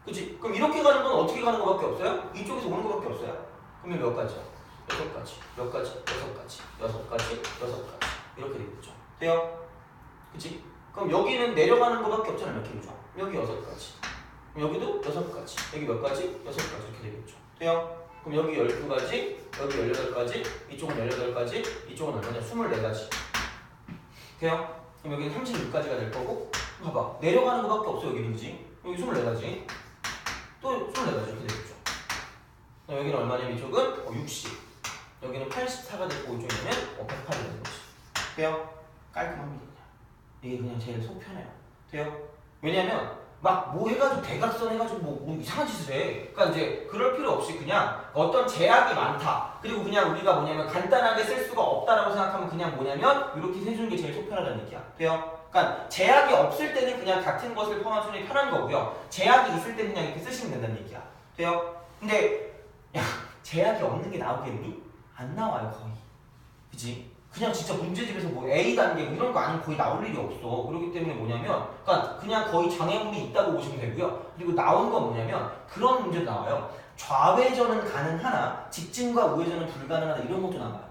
그치? 그럼 이렇게 가는 건 어떻게 가는 거밖에 없어요? 이쪽에서 오는 거밖에 없어요. 그러면 몇 가지야? 6가지, 몇 가지, 6가지, 6가지, 6가지 이렇게 되겠죠. 돼요? 그치? 그럼 여기는 내려가는 거밖에 없잖아. 몇 킬로죠? 여기 6가지. 그럼 여기도 6가지. 여기 몇 가지? 6가지 이렇게 되겠죠. 돼요? 그럼 여기 12가지, 여기 18가지, 이쪽은 18가지, 이쪽은 얼마냐? 24가지. 돼요? 그럼 여기는 36가지가 될 거고, 봐봐. 내려가는 거밖에 없어, 여기는. 그지? 여기 24가지. 또 24가지 이렇게 되겠죠. 여기는 얼마냐면 이쪽은 60. 여기는 84가 되고 이쪽이면 108이 되는 거지. 돼요? 깔끔합니다. 그냥. 이게 그냥 제일 속 편해요. 돼요? 왜냐면 막 뭐 해가지고 대각선 해가지고 뭐 이상한 짓을 해. 그러니까 이제 그럴 필요 없이 그냥 어떤 제약이 많다. 그리고 그냥 우리가 뭐냐면 간단하게 쓸 수가 없다라고 생각하면 그냥 뭐냐면 이렇게 해주는 게 제일 속 편하다는 얘기야. 돼요? 그러니까 제약이 없을 때는 그냥 같은 것을 포함하는 게 편한 거고요. 제약이 있을 때는 그냥 이렇게 쓰시면 된다는 얘기야. 돼요? 근데 야 제약이 없는 게 나오겠니? 안 나와요 거의. 그치? 그냥 진짜 문제집에서 뭐 A 단계 뭐 이런 거 아니면 거의 나올 일이 없어. 그렇기 때문에 뭐냐면 그러니까 그냥 거의 장애물이 있다고 보시면 되고요. 그리고 나온 건 뭐냐면 그런 문제도 나와요. 좌회전은 가능하나 직진과 우회전은 불가능하다 이런 것도 나와요.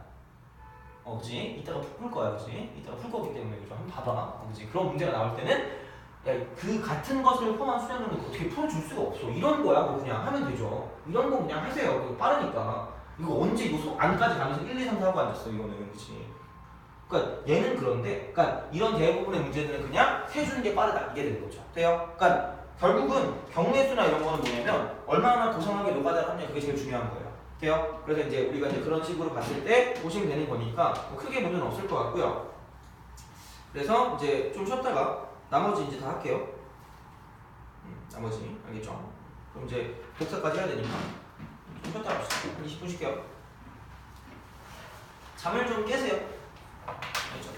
그치? 이따가 풀 거야, 그치? 이따가 풀 거기 때문에 그죠? 한번 봐봐, 그치? 그런 문제가 나올 때는 야, 그 같은 것을 포함한 수련은 어떻게 풀어줄 수가 없어. 이런 거야, 뭐 그냥 하면 되죠. 이런 거 그냥 하세요. 그거 빠르니까. 이거 언제 이거 안까지 가면서 1, 2, 3, 4 하고 앉았어, 이거는, 그치? 그러니까 얘는 그런데, 그러니까 이런 대부분의 문제들은 그냥 세주는 게 빠르다 이게 되는 거죠. 돼요? 그러니까 결국은 경례수나 이런 거는 뭐냐면 얼마나 고상하게 노가다를 하느냐 그게 제일 중요한 거예요. 돼요? 그래서 이제 우리가 이제 그런 식으로 봤을 때 보시면 되는 거니까 뭐 크게 문제는 없을 것 같고요. 그래서 이제 좀 쉬었다가 나머지 이제 다 할게요. 나머지 알겠죠? 그럼 이제 복사까지 해야 되니까 좀 쉬었다 합시다. 한 20분 쉴게요. 잠을 좀 깨세요. 알겠죠?